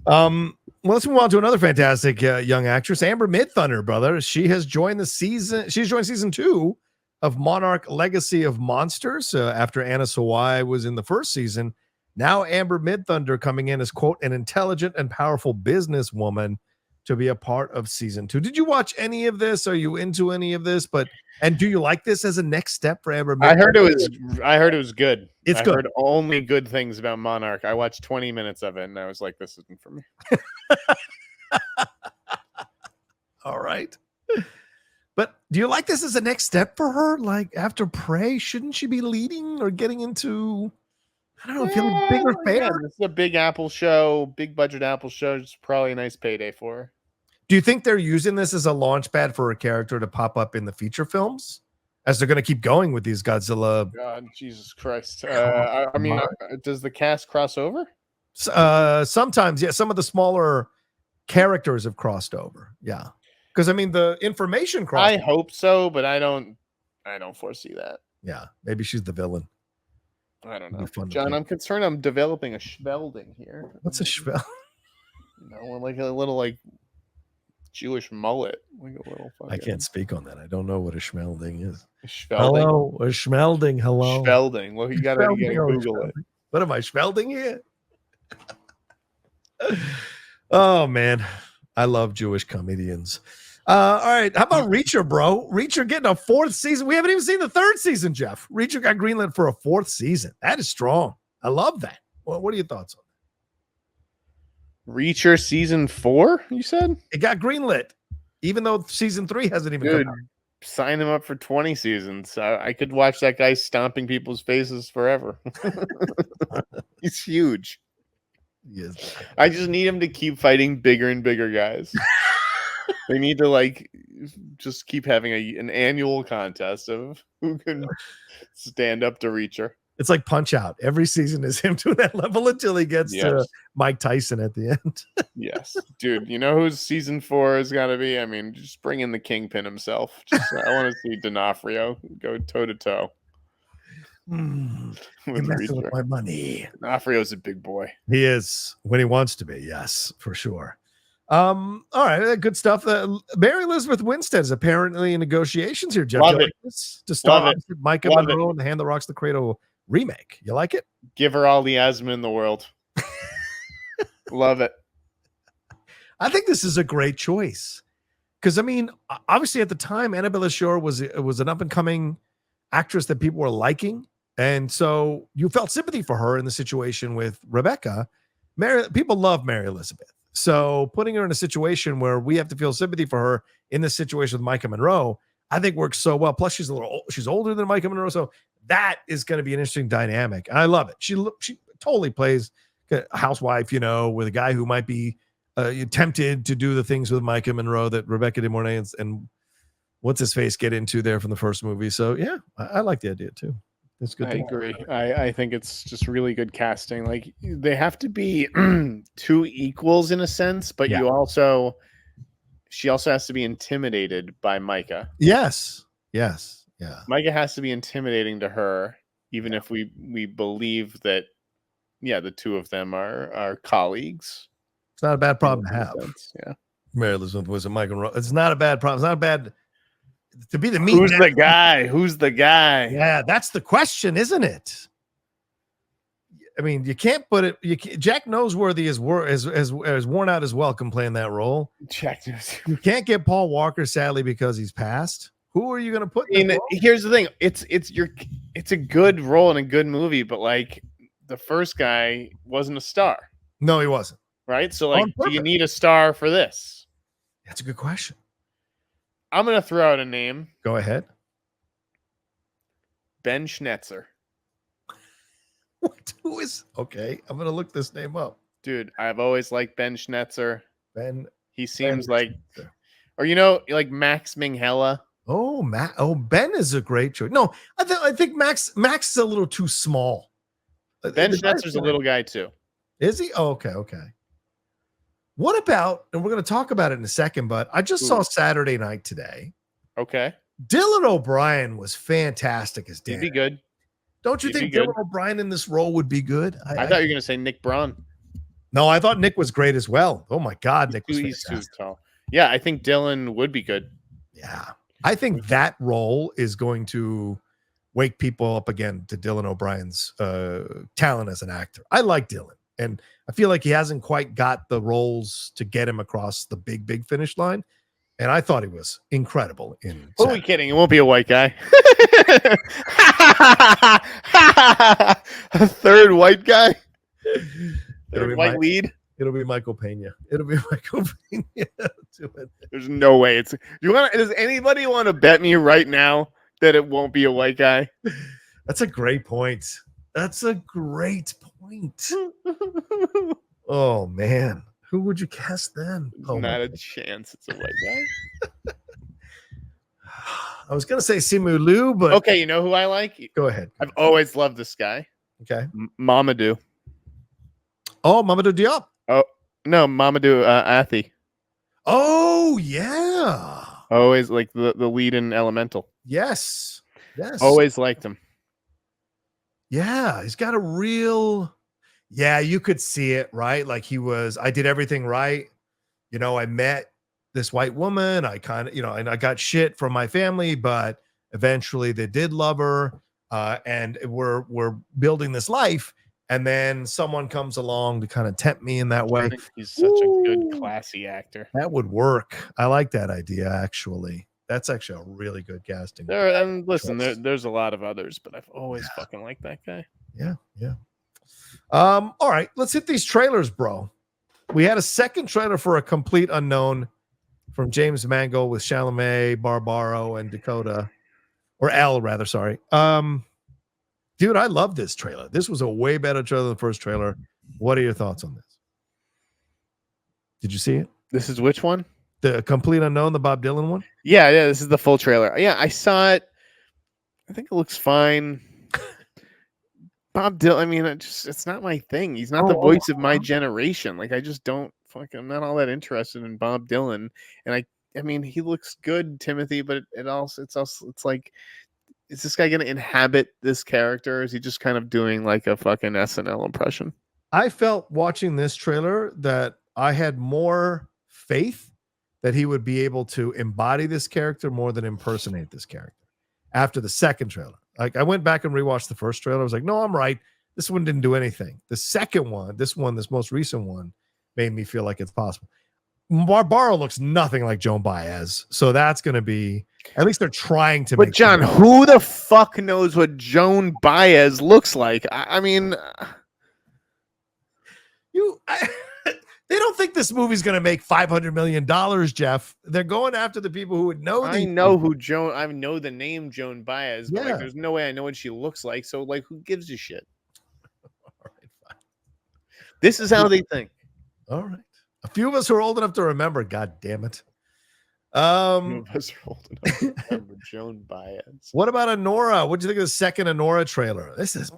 Well, let's move on to another fantastic young actress, Amber Midthunder, brother. She has joined the season. She's joined season 2 of Monarch: Legacy of Monsters after Anna Sawai was in the first season. Now Amber Midthunder coming in as, quote, an intelligent and powerful businesswoman to be a part of season 2. Did you watch any of this? Are you into any of this? And do you like this as a next step for Amber? I heard it was good. It's I good. heard only good things about Monarch. I watched 20 minutes of it and I was like, this isn't for me. All right. But do you like this as a next step for her? Like after Prey, shouldn't she be leading or getting into, I don't know, feeling bigger fair? Yeah, this is a big Apple show, big budget Apple show. It's probably a nice payday for her. Do you think they're using this as a launch pad for a character to pop up in the feature films? As they're going to keep going with these Godzilla. God, Jesus Christ. I mean, does the cast cross over? Sometimes, yeah. Some of the smaller characters have crossed over. Yeah. Because, I mean, the information crossed. I hope so, but I don't foresee that. Yeah. Maybe she's the villain. I don't know. John, I'm concerned I'm developing a schmelding here. What's a schmelding? Like a little, like, Jewish mullet. Like a little I can't speak on that. I don't know what a schmelding is. Schmelding? Hello, a schmelding. Hello. Schmelding. Well, you gotta Google it. What am I schmelding here? Oh man, I love Jewish comedians. All right, how about Reacher, bro? Reacher getting a 4th season. We haven't even seen the 3rd season, Jeff. Reacher got greenlit for a 4th season. That is strong. I love that. What are your thoughts on that? Reacher season 4, you said? It got greenlit, even though season 3 hasn't even come out. Sign him up for 20 seasons. I could watch that guy stomping people's faces forever. He's huge. Yes. I just need him to keep fighting bigger and bigger guys. They need to like just keep having an annual contest of who can stand up to Reacher. It's like Punch Out. Every season is him to that level until he gets to Mike Tyson at the end. Yes, dude. You know who's season 4 is gonna be? I mean, just bring in the Kingpin himself. I want to see D'Onofrio go toe to toe. You're messing with my money. D'Onofrio's a big boy. He is when he wants to be. Yes, for sure. All right, good stuff. Mary Elizabeth Winstead is apparently in negotiations here, Jeff. Love it. To star Micah Monroe in the Hand That Rocks the Cradle remake. You like it? Give her all the asthma in the world. Love it. I think this is a great choice because, I mean, obviously at the time, Annabella Shore was an up and coming actress that people were liking, and so you felt sympathy for her in the situation with Rebecca. People love Mary Elizabeth, so putting her in a situation where we have to feel sympathy for her in this situation with Micah Monroe, I think works so well. Plus, she's older than Micah Monroe, so that is going to be an interesting dynamic. And I love it. She totally plays a housewife, with a guy who might be tempted to do the things with Micah Monroe that Rebecca De Mornay and what's his face get into there from the first movie. So yeah, I like the idea too. It's good. I agree. I think it's just really good casting. Like they have to be two equals in a sense, but she also has to be intimidated by Micah. Yes. Yeah. Micah has to be intimidating to her, even if we believe that, the two of them are colleagues. It's not a bad problem to have. Yeah. Mary Elizabeth was a Micah Monroe. It's not a bad problem. It's not bad to be the meat. Who's the guy? Who's the guy? Yeah, that's the question, isn't it? I mean, you can't put it. Jack Noseworthy is worn out as well. Can play in that role. Jack Noseworthy. You can't get Paul Walker, sadly, because he's passed. Who are you going to put? Here's the thing. It's a good role in a good movie, but like the first guy wasn't a star. No, he wasn't. Right. So like, do you need a star for this? That's a good question. I'm going to throw out a name. Go ahead. Ben Schnetzer. What? Who is? Okay, I'm going to look this name up. Dude, I've always liked Ben Schnetzer. He seems like, Schnetzer. Or like Max Minghella. Oh, Ben is a great choice. No, I think Max is a little too small. Ben Schnetzer's a little guy too. Is he? Oh, okay. What about, and we're going to talk about it in a second, but I just saw Saturday Night today. Okay. Dylan O'Brien was fantastic as Dan. He'd be good. Don't you think Dylan O'Brien in this role would be good? I thought you were going to say Nick Braun. No, I thought Nick was great as well. Oh my God, Nick was fantastic. He's too tall. Yeah, I think Dylan would be good. Yeah. I think that role is going to wake people up again to Dylan O'Brien's talent as an actor. I like Dylan. And I feel like he hasn't quite got the roles to get him across the big finish line. And I thought he was incredible in. Who are we kidding? It won't be a white guy. A third white guy. Third white lead. It'll be Michael Pena. It'll be Michael Pena. There's no way it's. Does anybody want to bet me right now that it won't be a white guy? That's a great point. That's a great point. Oh man, who would you cast then? Oh, not a chance. It's a white guy. I was gonna say Simu Liu, but okay, you know who I like? Go ahead. I've always loved this guy. Okay, Mamadou. Oh, Mamadou Diop. Oh no, Mamadou Athie. Oh yeah. Always like the lead in Elemental. Yes. Always liked him. Yeah, he's got a real. Yeah, you could see it, right? Like I did everything right. I met this white woman. I kind of, and I got shit from my family, but eventually they did love her. And we're building this life. And then someone comes along to kind of tempt me in that way. He's such a good, classy actor. That would work. I like that idea, actually. That's actually a really good casting. There's a lot of others, but I've always fucking liked that guy. Yeah. All right, let's hit these trailers, bro. We had a second trailer for A Complete Unknown from James Mangold with Chalamet, Barbaro, and Dakota, or L, rather. Sorry. Dude, I love this trailer. This was a way better trailer than the first trailer. What are your thoughts on this? Did you see it? This is which one? The Complete Unknown, the Bob Dylan one? Yeah, this is the full trailer. Yeah, I saw it. I think it looks fine. Bob Dylan, I mean, it's not my thing. He's not the voice of my generation. Like, I just don't I'm not all that interested in Bob Dylan. And I mean, he looks good, Timothy, but it's like, is this guy going to inhabit this character? Or is he just kind of doing like a fucking SNL impression? I felt watching this trailer that I had more faith that he would be able to embody this character more than impersonate this character after the second trailer. Like, I went back and rewatched the first trailer. I was like, no, I'm right. This one didn't do anything. The second one, this most recent one, made me feel like it's possible. Barbaro looks nothing like Joan Baez. So that's going to be, at least they're trying to. But John, who the fuck knows what Joan Baez looks like? I mean, they don't think this movie's going to make $500 million, Jeff. They're going after the people who would know. I know who Joan. I know the name Joan Baez, but yeah. There's no way I know what she looks like. So, who gives a shit? All right, fine. This is how they think. All right. A few of us who are old enough to remember. God damn it. A few of us are old enough to remember Joan Baez. What about Anora? What do you think of the second Anora trailer? This is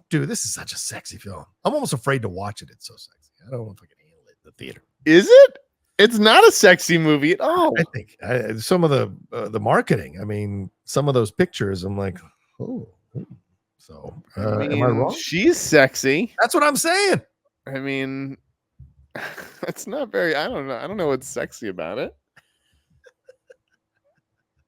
such a sexy film. I'm almost afraid to watch it. It's so sexy. I don't know if I can handle it in the theater. Is it? It's not a sexy movie at all. I think some of the marketing. I mean, some of those pictures. I'm like, oh. So, am I wrong? She's sexy. That's what I'm saying. I mean, it's not very. I don't know. I don't know what's sexy about it.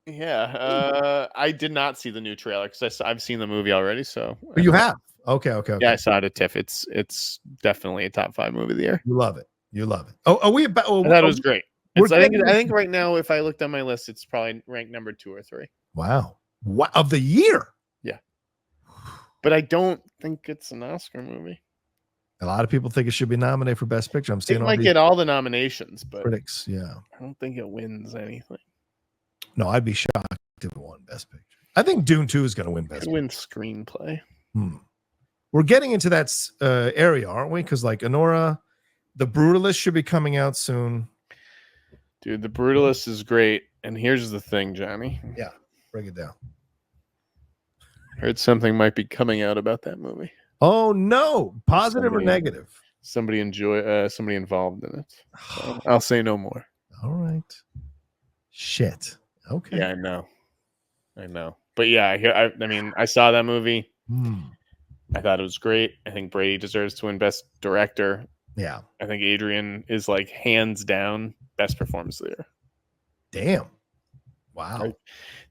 Yeah, I did not see the new trailer because I've seen the movie already. So you have. Okay. Yeah, I saw it at TIFF. It's definitely a top 5 movie of the year. You love it. Oh, are we about? I thought it was great. I think right now, if I looked on my list, it's probably ranked number 2 or 3. Wow. What of the year? Yeah, but I don't think it's an Oscar movie. A lot of people think it should be nominated for Best Picture. I'm seeing it might get all the nominations, but critics. Yeah, I don't think it wins anything. No, I'd be shocked if it won Best Picture. I think Dune 2 is going to win Best Picture. Win screenplay. We're getting into that area, aren't we? Because like Anora, The Brutalist should be coming out soon. Dude, The Brutalist is great. And here's the thing, Johnny. Yeah, break it down. Heard something might be coming out about that movie. Oh no! Positive or negative? Somebody involved in it. So I'll say no more. All right. Shit. Okay. Yeah, I know. But yeah, I mean, I saw that movie. I thought it was great. I think Brady deserves to win Best Director. Yeah. I think Adrian is like hands down best performance of the year. Damn. Wow.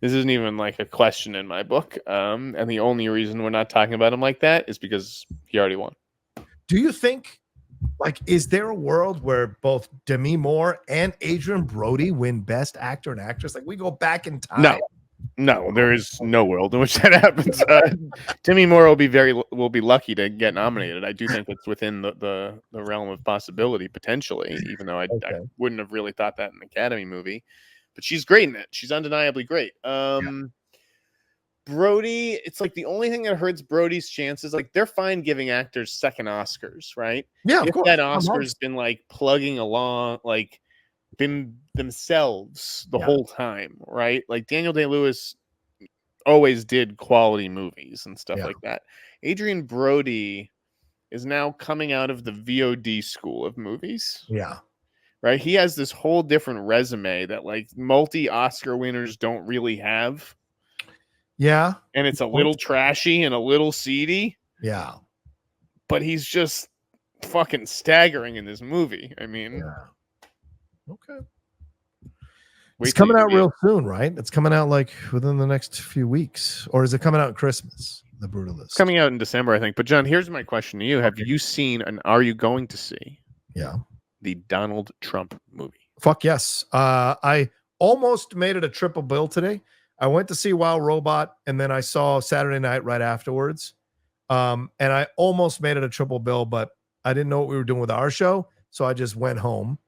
This isn't even like a question in my book. And the only reason we're not talking about him like that is because he already won. Do you think Like, is there a world where both Demi Moore and Adrian Brody win Best Actor and Actress? Like, we go back in time. No, there is no world in which that happens. Demi Moore will be lucky to get nominated. I do think it's within the realm of possibility, potentially, even though I wouldn't have really thought that in an Academy movie. But she's great in it. She's undeniably great. Brody, it's like the only thing that hurts Brody's chances. Like, they're fine giving actors second Oscars, right? Yeah, if that Oscar's been like plugging along, like been themselves the whole time, right? Like Daniel Day-Lewis always did quality movies and stuff like that. Adrian Brody is now coming out of the VOD school of movies. Yeah. Right? He has this whole different resume that like multi-Oscar winners don't really have. Yeah. And it's a little trashy and a little seedy. Yeah. But he's just fucking staggering in this movie. I mean, okay. It's coming out real soon, right? It's coming out like within the next few weeks. Or is it coming out at Christmas? The Brutalist. It's coming out in December, I think. But John, here's my question to you. Have you seen and are you going to see the Donald Trump movie? Fuck yes. I almost made it a triple bill today. I went to see Wild Robot, and then I saw Saturday Night right afterwards. And I almost made it a triple bill, but I didn't know what we were doing with our show, so I just went home.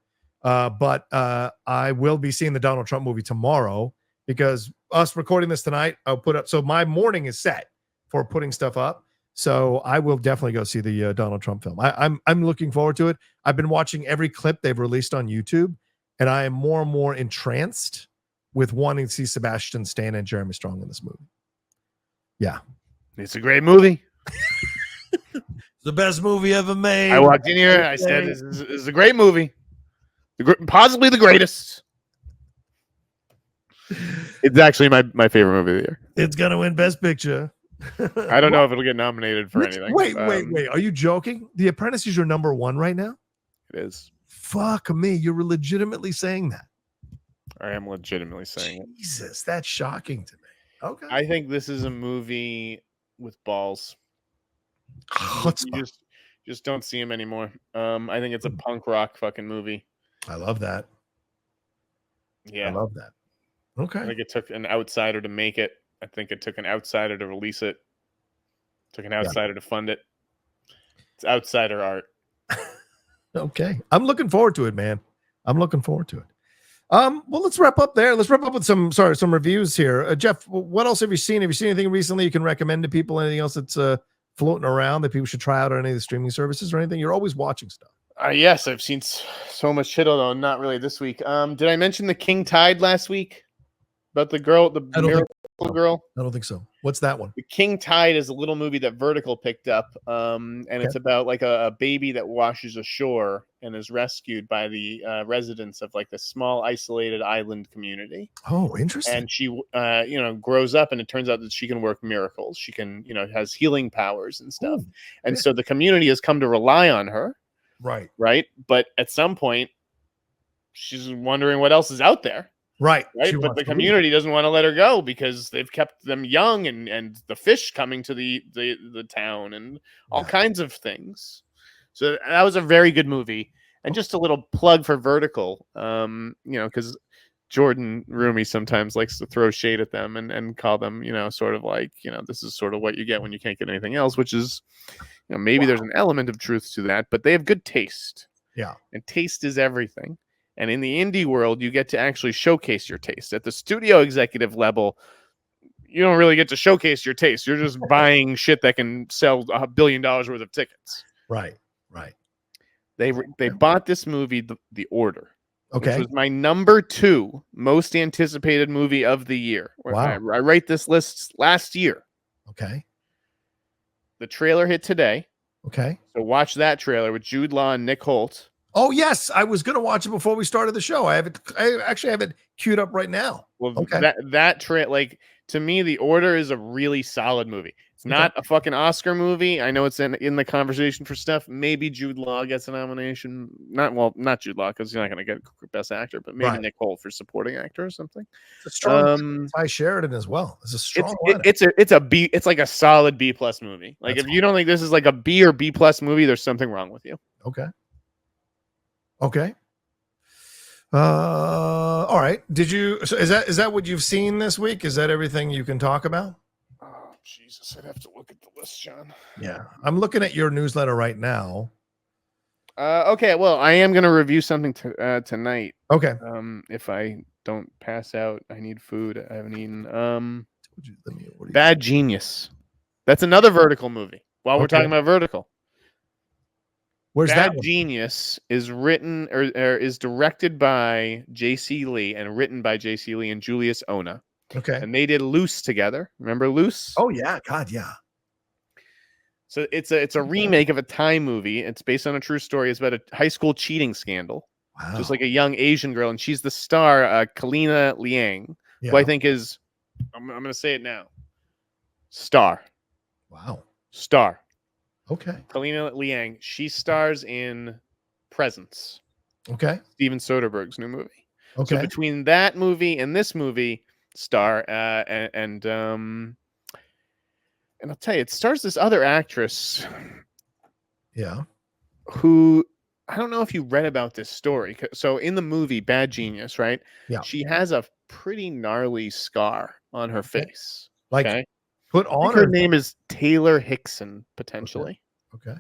But I will be seeing the Donald Trump movie tomorrow because us recording this tonight, I'll put up. So my morning is set for putting stuff up. So I will definitely go see the Donald Trump film. I'm looking forward to it. I've been watching every clip they've released on YouTube, and I am more and more entranced with wanting to see Sebastian Stan and Jeremy Strong in this movie. Yeah. It's a great movie. It's the best movie ever made. I walked in here. I said, this is a great movie. Possibly the greatest. It's actually my favorite movie of the year. It's going to win Best Picture. I don't know if it'll get nominated for anything. Wait. Are you joking? The Apprentice is your number one right now? It is. Fuck me. You're legitimately saying that. I am legitimately saying it. Jesus, that's shocking to me. Okay. I think this is a movie with balls. You just don't see him anymore. I think it's a punk rock fucking movie. I love that. Yeah. I love that. Okay. I think it took an outsider to make it. I think it took an outsider to release it. Took an outsider to fund it. It's outsider art. Okay. I'm looking forward to it, man. I'm looking forward to it. Well, let's wrap up there. Let's wrap up with some reviews here. Jeff, what else have you seen? Have you seen anything recently you can recommend to people? Anything else that's floating around that people should try out on any of the streaming services or anything? You're always watching stuff. Yes, I've seen so much shit, although not really this week. Did I mention the King Tide last week? About the girl, the miracle girl? I don't think so. What's that one? The King Tide is a little movie that Vertical picked up, and it's about like a baby that washes ashore and is rescued by the residents of like this small isolated island community. Oh, interesting. And she, grows up, and it turns out that she can work miracles. She can, has healing powers and stuff. And so the community has come to rely on her. Right. But at some point, she's wondering what else is out there. Right. But the community doesn't want to let her go because they've kept them young and the fish coming to the town and all kinds of things. So that was a very good movie. And just a little plug for Vertical, because Jordan Rumi sometimes likes to throw shade at them and call them, sort of like, this is sort of what you get when you can't get anything else, which is, maybe there's an element of truth to that, but they have good taste. Yeah. And taste is everything. And in the indie world, you get to actually showcase your taste. At the studio executive level, you don't really get to showcase your taste. You're just buying shit that can sell $1 billion worth of tickets. Right. They bought this movie, The Order. Okay. Which was my number 2 most anticipated movie of the year. Wow. I write this list last year. Okay. The trailer hit today. Okay. So watch that trailer with Jude Law and Nick Holt. Oh, yes. I was going to watch it before we started the show. I actually have it queued up right now. Well, that like, to me, The Order is a really solid movie. It's not a fucking Oscar movie. I know it's in the conversation for stuff. Maybe Jude Law gets a nomination. Not Jude Law, because he's not going to get Best Actor, but maybe Nick Holt for supporting actor or something. It's a strong Ty Sheridan as well. It's a strong it's like a solid B+ movie. Like, if you don't think this is like a B or B+ movie, there's something wrong with you. Okay. Okay. All right. Did you? So is that what you've seen this week? Is that everything you can talk about? Oh Jesus! I'd have to look at the list, John. Yeah, I'm looking at your newsletter right now. Okay. Well, I am going to review something tonight. Okay. If I don't pass out, I need food. I haven't eaten. Bad Genius. That's another Vertical movie. While we're talking about Vertical. Where's Bad that? Genius is written or is directed by J.C. Lee and written by J.C. Lee and Julius Ona. Okay. And they did Loose together. Remember Loose? Oh yeah, God, yeah. So it's a remake of a Thai movie. It's based on a true story. It's about a high school cheating scandal. Wow. Just like a young Asian girl, and she's the star, Kalina Liang, who I think is, I'm going to say it now, star. Wow. Star. Okay. Kalina Liang. She stars in Presence. Okay. Steven Soderbergh's new movie. Okay. So between that movie and this movie, star, and I'll tell you, it stars this other actress. Yeah. Who, I don't know if you read about this story. So in the movie Bad Genius, right? Yeah. She has a pretty gnarly scar on her face. Like, okay? Put on her name is Taylor Hickson, potentially. Okay.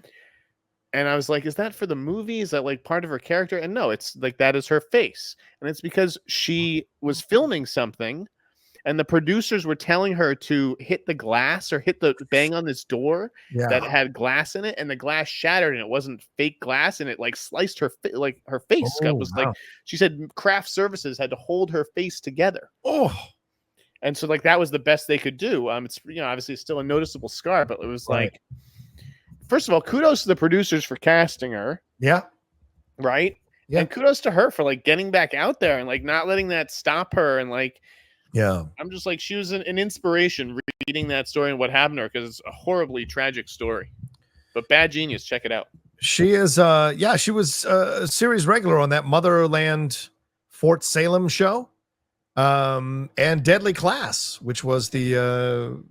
And I was like, is that for the movie? Is that like part of her character? And no, it's like that is her face. And it's because she was filming something and the producers were telling her to hit the glass or hit the bang on this door that had glass in it, and the glass shattered and it wasn't fake glass, and it like sliced her like her face. Like she said craft services had to hold her face together. And so like that was the best they could do. It's obviously it's still a noticeable scar, but it was like, first of all, kudos to the producers for casting her. Yeah. Right. Yeah. And kudos to her for like getting back out there and like not letting that stop her. And like, yeah, I'm just like, she was an inspiration reading that story and what happened to her, because it's a horribly tragic story. But Bad Genius, check it out. She is she was a series regular on that Motherland Fort Salem show. And Deadly Class, which was the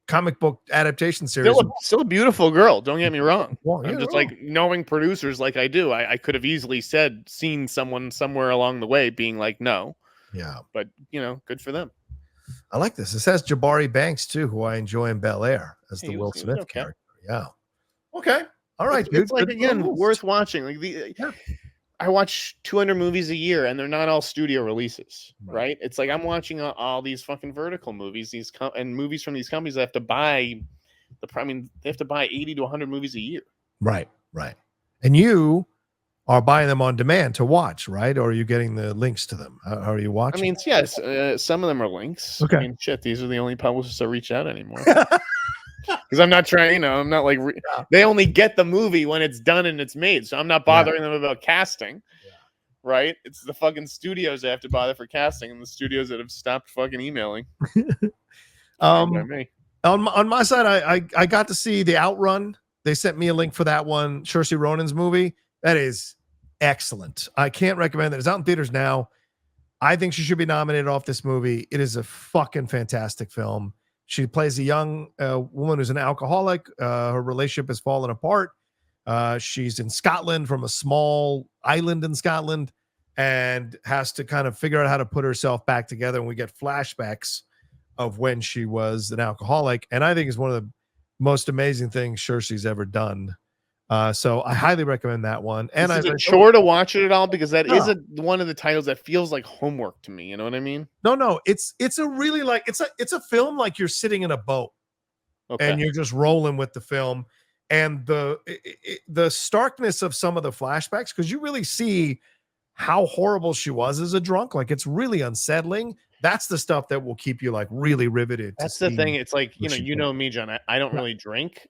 comic book adaptation series. Still a beautiful girl, don't get me wrong. Well, I'm just like, knowing producers like I do, I could have easily seen someone somewhere along the way being like, no. Yeah. But, good for them. I like this. This has Jabari Banks, too, who I enjoy in Bel Air as the Will Smith character. Yeah. Okay. All right, dude. It's like, again, worth watching. Like I watch 200 movies a year, and they're not all studio releases, right? It's like I'm watching all these fucking Vertical movies, and movies from these companies that have to buy they have to buy 80 to 100 movies a year. Right. And you are buying them on demand to watch, right? Or are you getting the links to them? How are you watching? I mean, yes, some of them are links. Okay. I mean, shit, these are the only publishers that reach out anymore. Because I'm not trying, I'm not like, they only get the movie when it's done and it's made. So I'm not bothering them about casting, right? It's the fucking studios that have to bother for casting, and the studios that have stopped fucking emailing. On my side, I got to see the OUTRUN. They sent me a link for that one, Saoirse Ronan's movie. That is excellent. I can't recommend it. It's out in theaters now. I think she should be nominated off this movie. It is a fucking fantastic film. She plays a young woman who's an alcoholic. Her relationship has fallen apart. She's in Scotland, from a small island in Scotland, and has to kind of figure out how to put herself back together. And we get flashbacks of when she was an alcoholic. And I think it's one of the most amazing things Saoirse's ever done. So I highly recommend that one. And is it chore to watch it at all? Because that is one of the titles that feels like homework to me. You know what I mean? No. It's a really like it's a film like you're sitting in a boat, and you're just rolling with the film, and the starkness of some of the flashbacks, because you really see how horrible she was as a drunk. Like, it's really unsettling. That's the stuff that will keep you like really riveted. That's the thing. It's like, you know me, John. I don't really drink.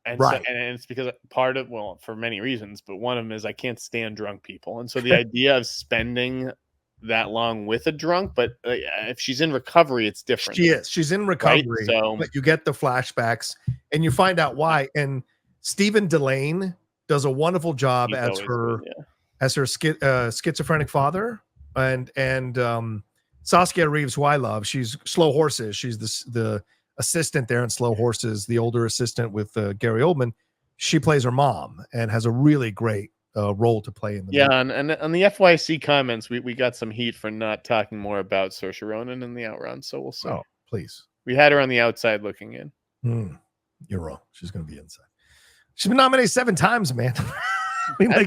And so, and it's because for many reasons, but one of them is I can't stand drunk people. And so the idea of spending that long with a drunk, but if she's in recovery, it's different. She's in recovery. Right? So, but you get the flashbacks and you find out why. And Stephen Delane does a wonderful job as her schizophrenic father. And Saskia Reeves, who I love, she's Slow Horses. She's the assistant there in Slow Horses, the older assistant with Gary Oldman. She plays her mom and has a really great role to play in the movie. movie. And on the FYC comments, we got some heat for not talking more about Saoirse Ronan in the OUTRUN. So we'll see. Oh, please. We had her on the outside looking in. You're wrong. She's going to be inside. She's been nominated 7 times, man. No,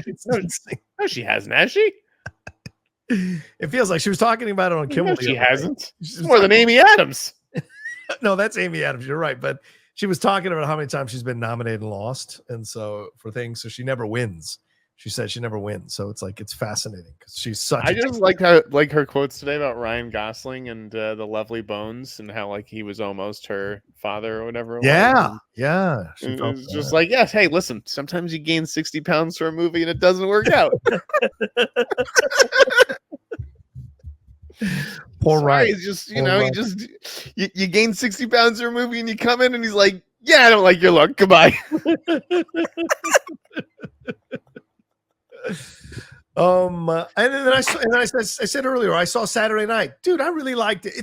she hasn't, has she? It feels like she was talking about it on Kimmel. No, she hasn't. She's more than Amy Adams. No, that's Amy Adams. You're right. But she was talking about how many times she's been nominated and lost. And so for things, so she never wins. She said she never wins. So it's like, it's fascinating because she's such I just like her quotes today about Ryan Gosling and the Lovely Bones and how like he was almost her father or whatever. Yeah. It's just like, yes, hey, listen, sometimes you gain 60 pounds for a movie and it doesn't work out. Poor Ryan. It's just, you gain 60 pounds for a movie and you come in and he's like, yeah, I don't like your look. Goodbye. And then I said earlier, I saw Saturday Night. Dude, I really liked it.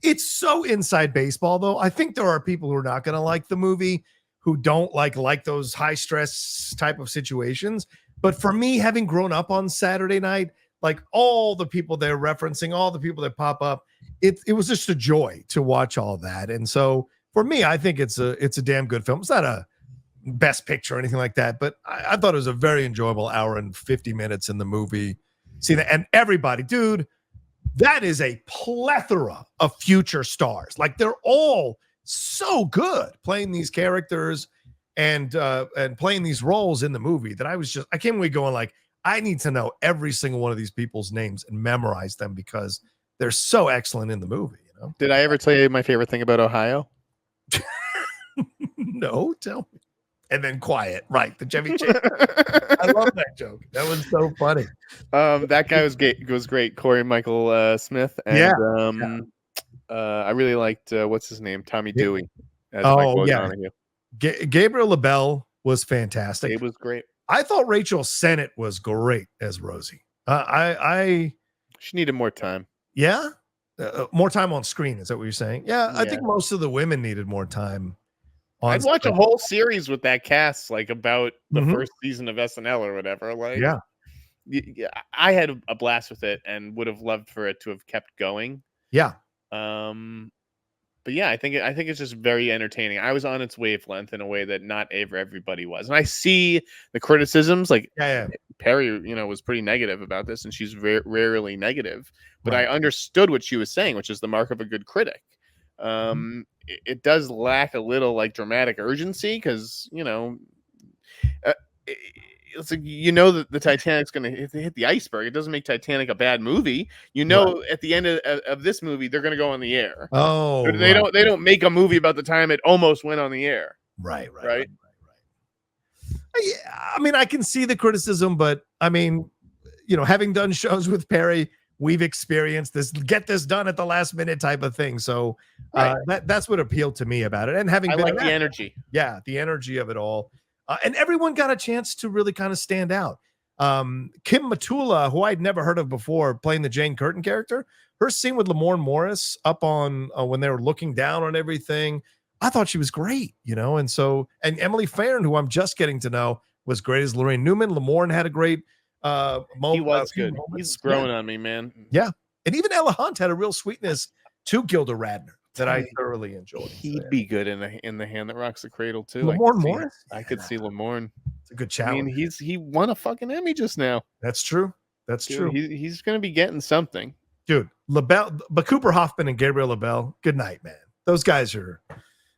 It's so inside baseball, though. I think there are people who are not going to like the movie, who don't like those high stress type of situations. But for me, having grown up on Saturday Night, like all the people they're referencing, all the people that pop up, it was just a joy to watch all that. And so for me, I think it's a damn good film. It's not a best picture or anything like that, but I thought it was a very enjoyable hour and 50 minutes in the movie. See that, and everybody, dude, that is a plethora of future stars. Like they're all so good playing these characters and playing these roles in the movie that I came away going like, I need to know every single one of these people's names and memorize them because they're so excellent in the movie. Did I ever tell you my favorite thing about Ohio? No, tell me. And then quiet, right? The Chevy Chase. I love that joke. That was so funny. That guy was great. Corey Michael Smith. And, I really liked what's his name, Tommy Dewey. As Gabriel LaBelle was fantastic. It was great. I thought Rachel Sennett was great as Rosie. She needed more time. Yeah, more time on screen. Is that what you're saying? Yeah, I think most of the women needed more time. I'd watch a whole series with that cast, like about the first season of SNL or whatever. Like, yeah, I had a blast with it and would have loved for it to have kept going. Yeah. But yeah, I think it's just very entertaining. I was on its wavelength in a way that not everybody was, and I see the criticisms. Like, Perry, was pretty negative about this, and she's rarely negative. But I understood what she was saying, which is the mark of a good critic. It does lack a little like dramatic urgency because it's like that the Titanic's going to hit the iceberg. It doesn't make Titanic a bad movie. At the end of this movie, they're going to go on the air. Oh, they don't make a movie about the time it almost went on the air. Right. Yeah, I mean, I can see the criticism, but I mean, having done shows with Perry, we've experienced this get this done at the last minute type of thing. So that's what appealed to me about it. And having I like the energy. Yeah, the energy of it all. And everyone got a chance to really kind of stand out. Kim Matula, who I'd never heard of before, playing the Jane Curtin character, her scene with Lamorne Morris up on when they were looking down on everything, I thought she was great, and Emily Farren, who I'm just getting to know, was great as Lorraine Newman. Lamorne had a great moment. He was good. He's growing on me, man. Yeah. And even Ella Hunt had a real sweetness to Gilda Radner that I thoroughly enjoyed. He'd be good in the Hand That Rocks the Cradle too. Lamorne Morris? I could see Lamorne. It's a good challenge. I mean, he won a fucking Emmy just now. That's true. That's true. He's going to be getting something. Dude, but Cooper Hoffman and Gabriel LaBelle, good night, man. Those guys are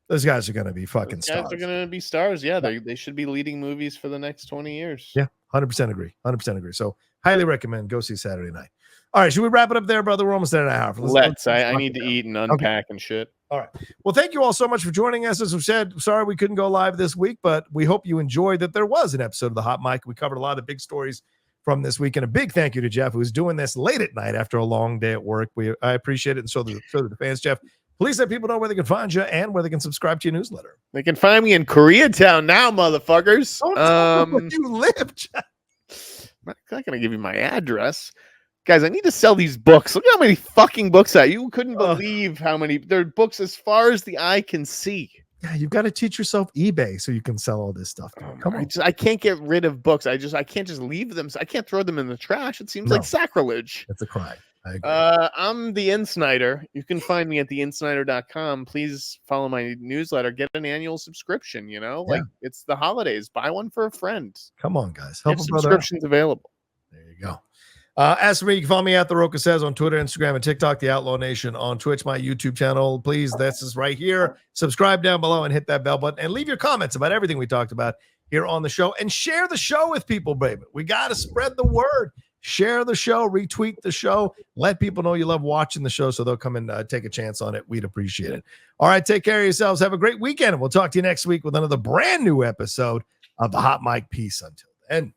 going to be fucking stars. They're going to be stars. Yeah, they should be leading movies for the next 20 years. Yeah, 100% agree. 100% agree. So highly recommend. Go see Saturday Night. All right, should we wrap it up there, brother? We're almost at an hour. Let's. I need to eat and unpack and shit. All right. Well, thank you all so much for joining us. As we said, sorry we couldn't go live this week, but we hope you enjoyed that there was an episode of The Hot Mic. We covered a lot of big stories from this week, and a big thank you to Jeff, who's doing this late at night after a long day at work. I appreciate it, and so do the fans. Jeff, please let people know where they can find you and where they can subscribe to your newsletter. They can find me in Koreatown now, motherfuckers. Where you live, Jeff. I'm not going to give you my address. Guys, I need to sell these books. Look how many fucking books you couldn't believe how many. There are books as far as the eye can see. Yeah, you've got to teach yourself eBay so you can sell all this stuff. Come on. I can't get rid of books. I can't just leave them. I can't throw them in the trash. It seems like sacrilege. That's a crime. I agree. I'm the Sneider. You can find me at theinsnider.com. Please follow my newsletter. Get an annual subscription. Like it's the holidays. Buy one for a friend. Come on, guys. Help a brother out. Subscriptions available. There you go. As for me, you can follow me at The Rocha Says on Twitter, Instagram, and TikTok, The Outlaw Nation on Twitch, my YouTube channel. Please, this is right here. Subscribe down below and hit that bell button and leave your comments about everything we talked about here on the show. And share the show with people, baby. We got to spread the word. Share the show, retweet the show. Let people know you love watching the show so they'll come and take a chance on it. We'd appreciate it. All right, take care of yourselves. Have a great weekend. And we'll talk to you next week with another brand new episode of the Hot Mic Piece. Until then.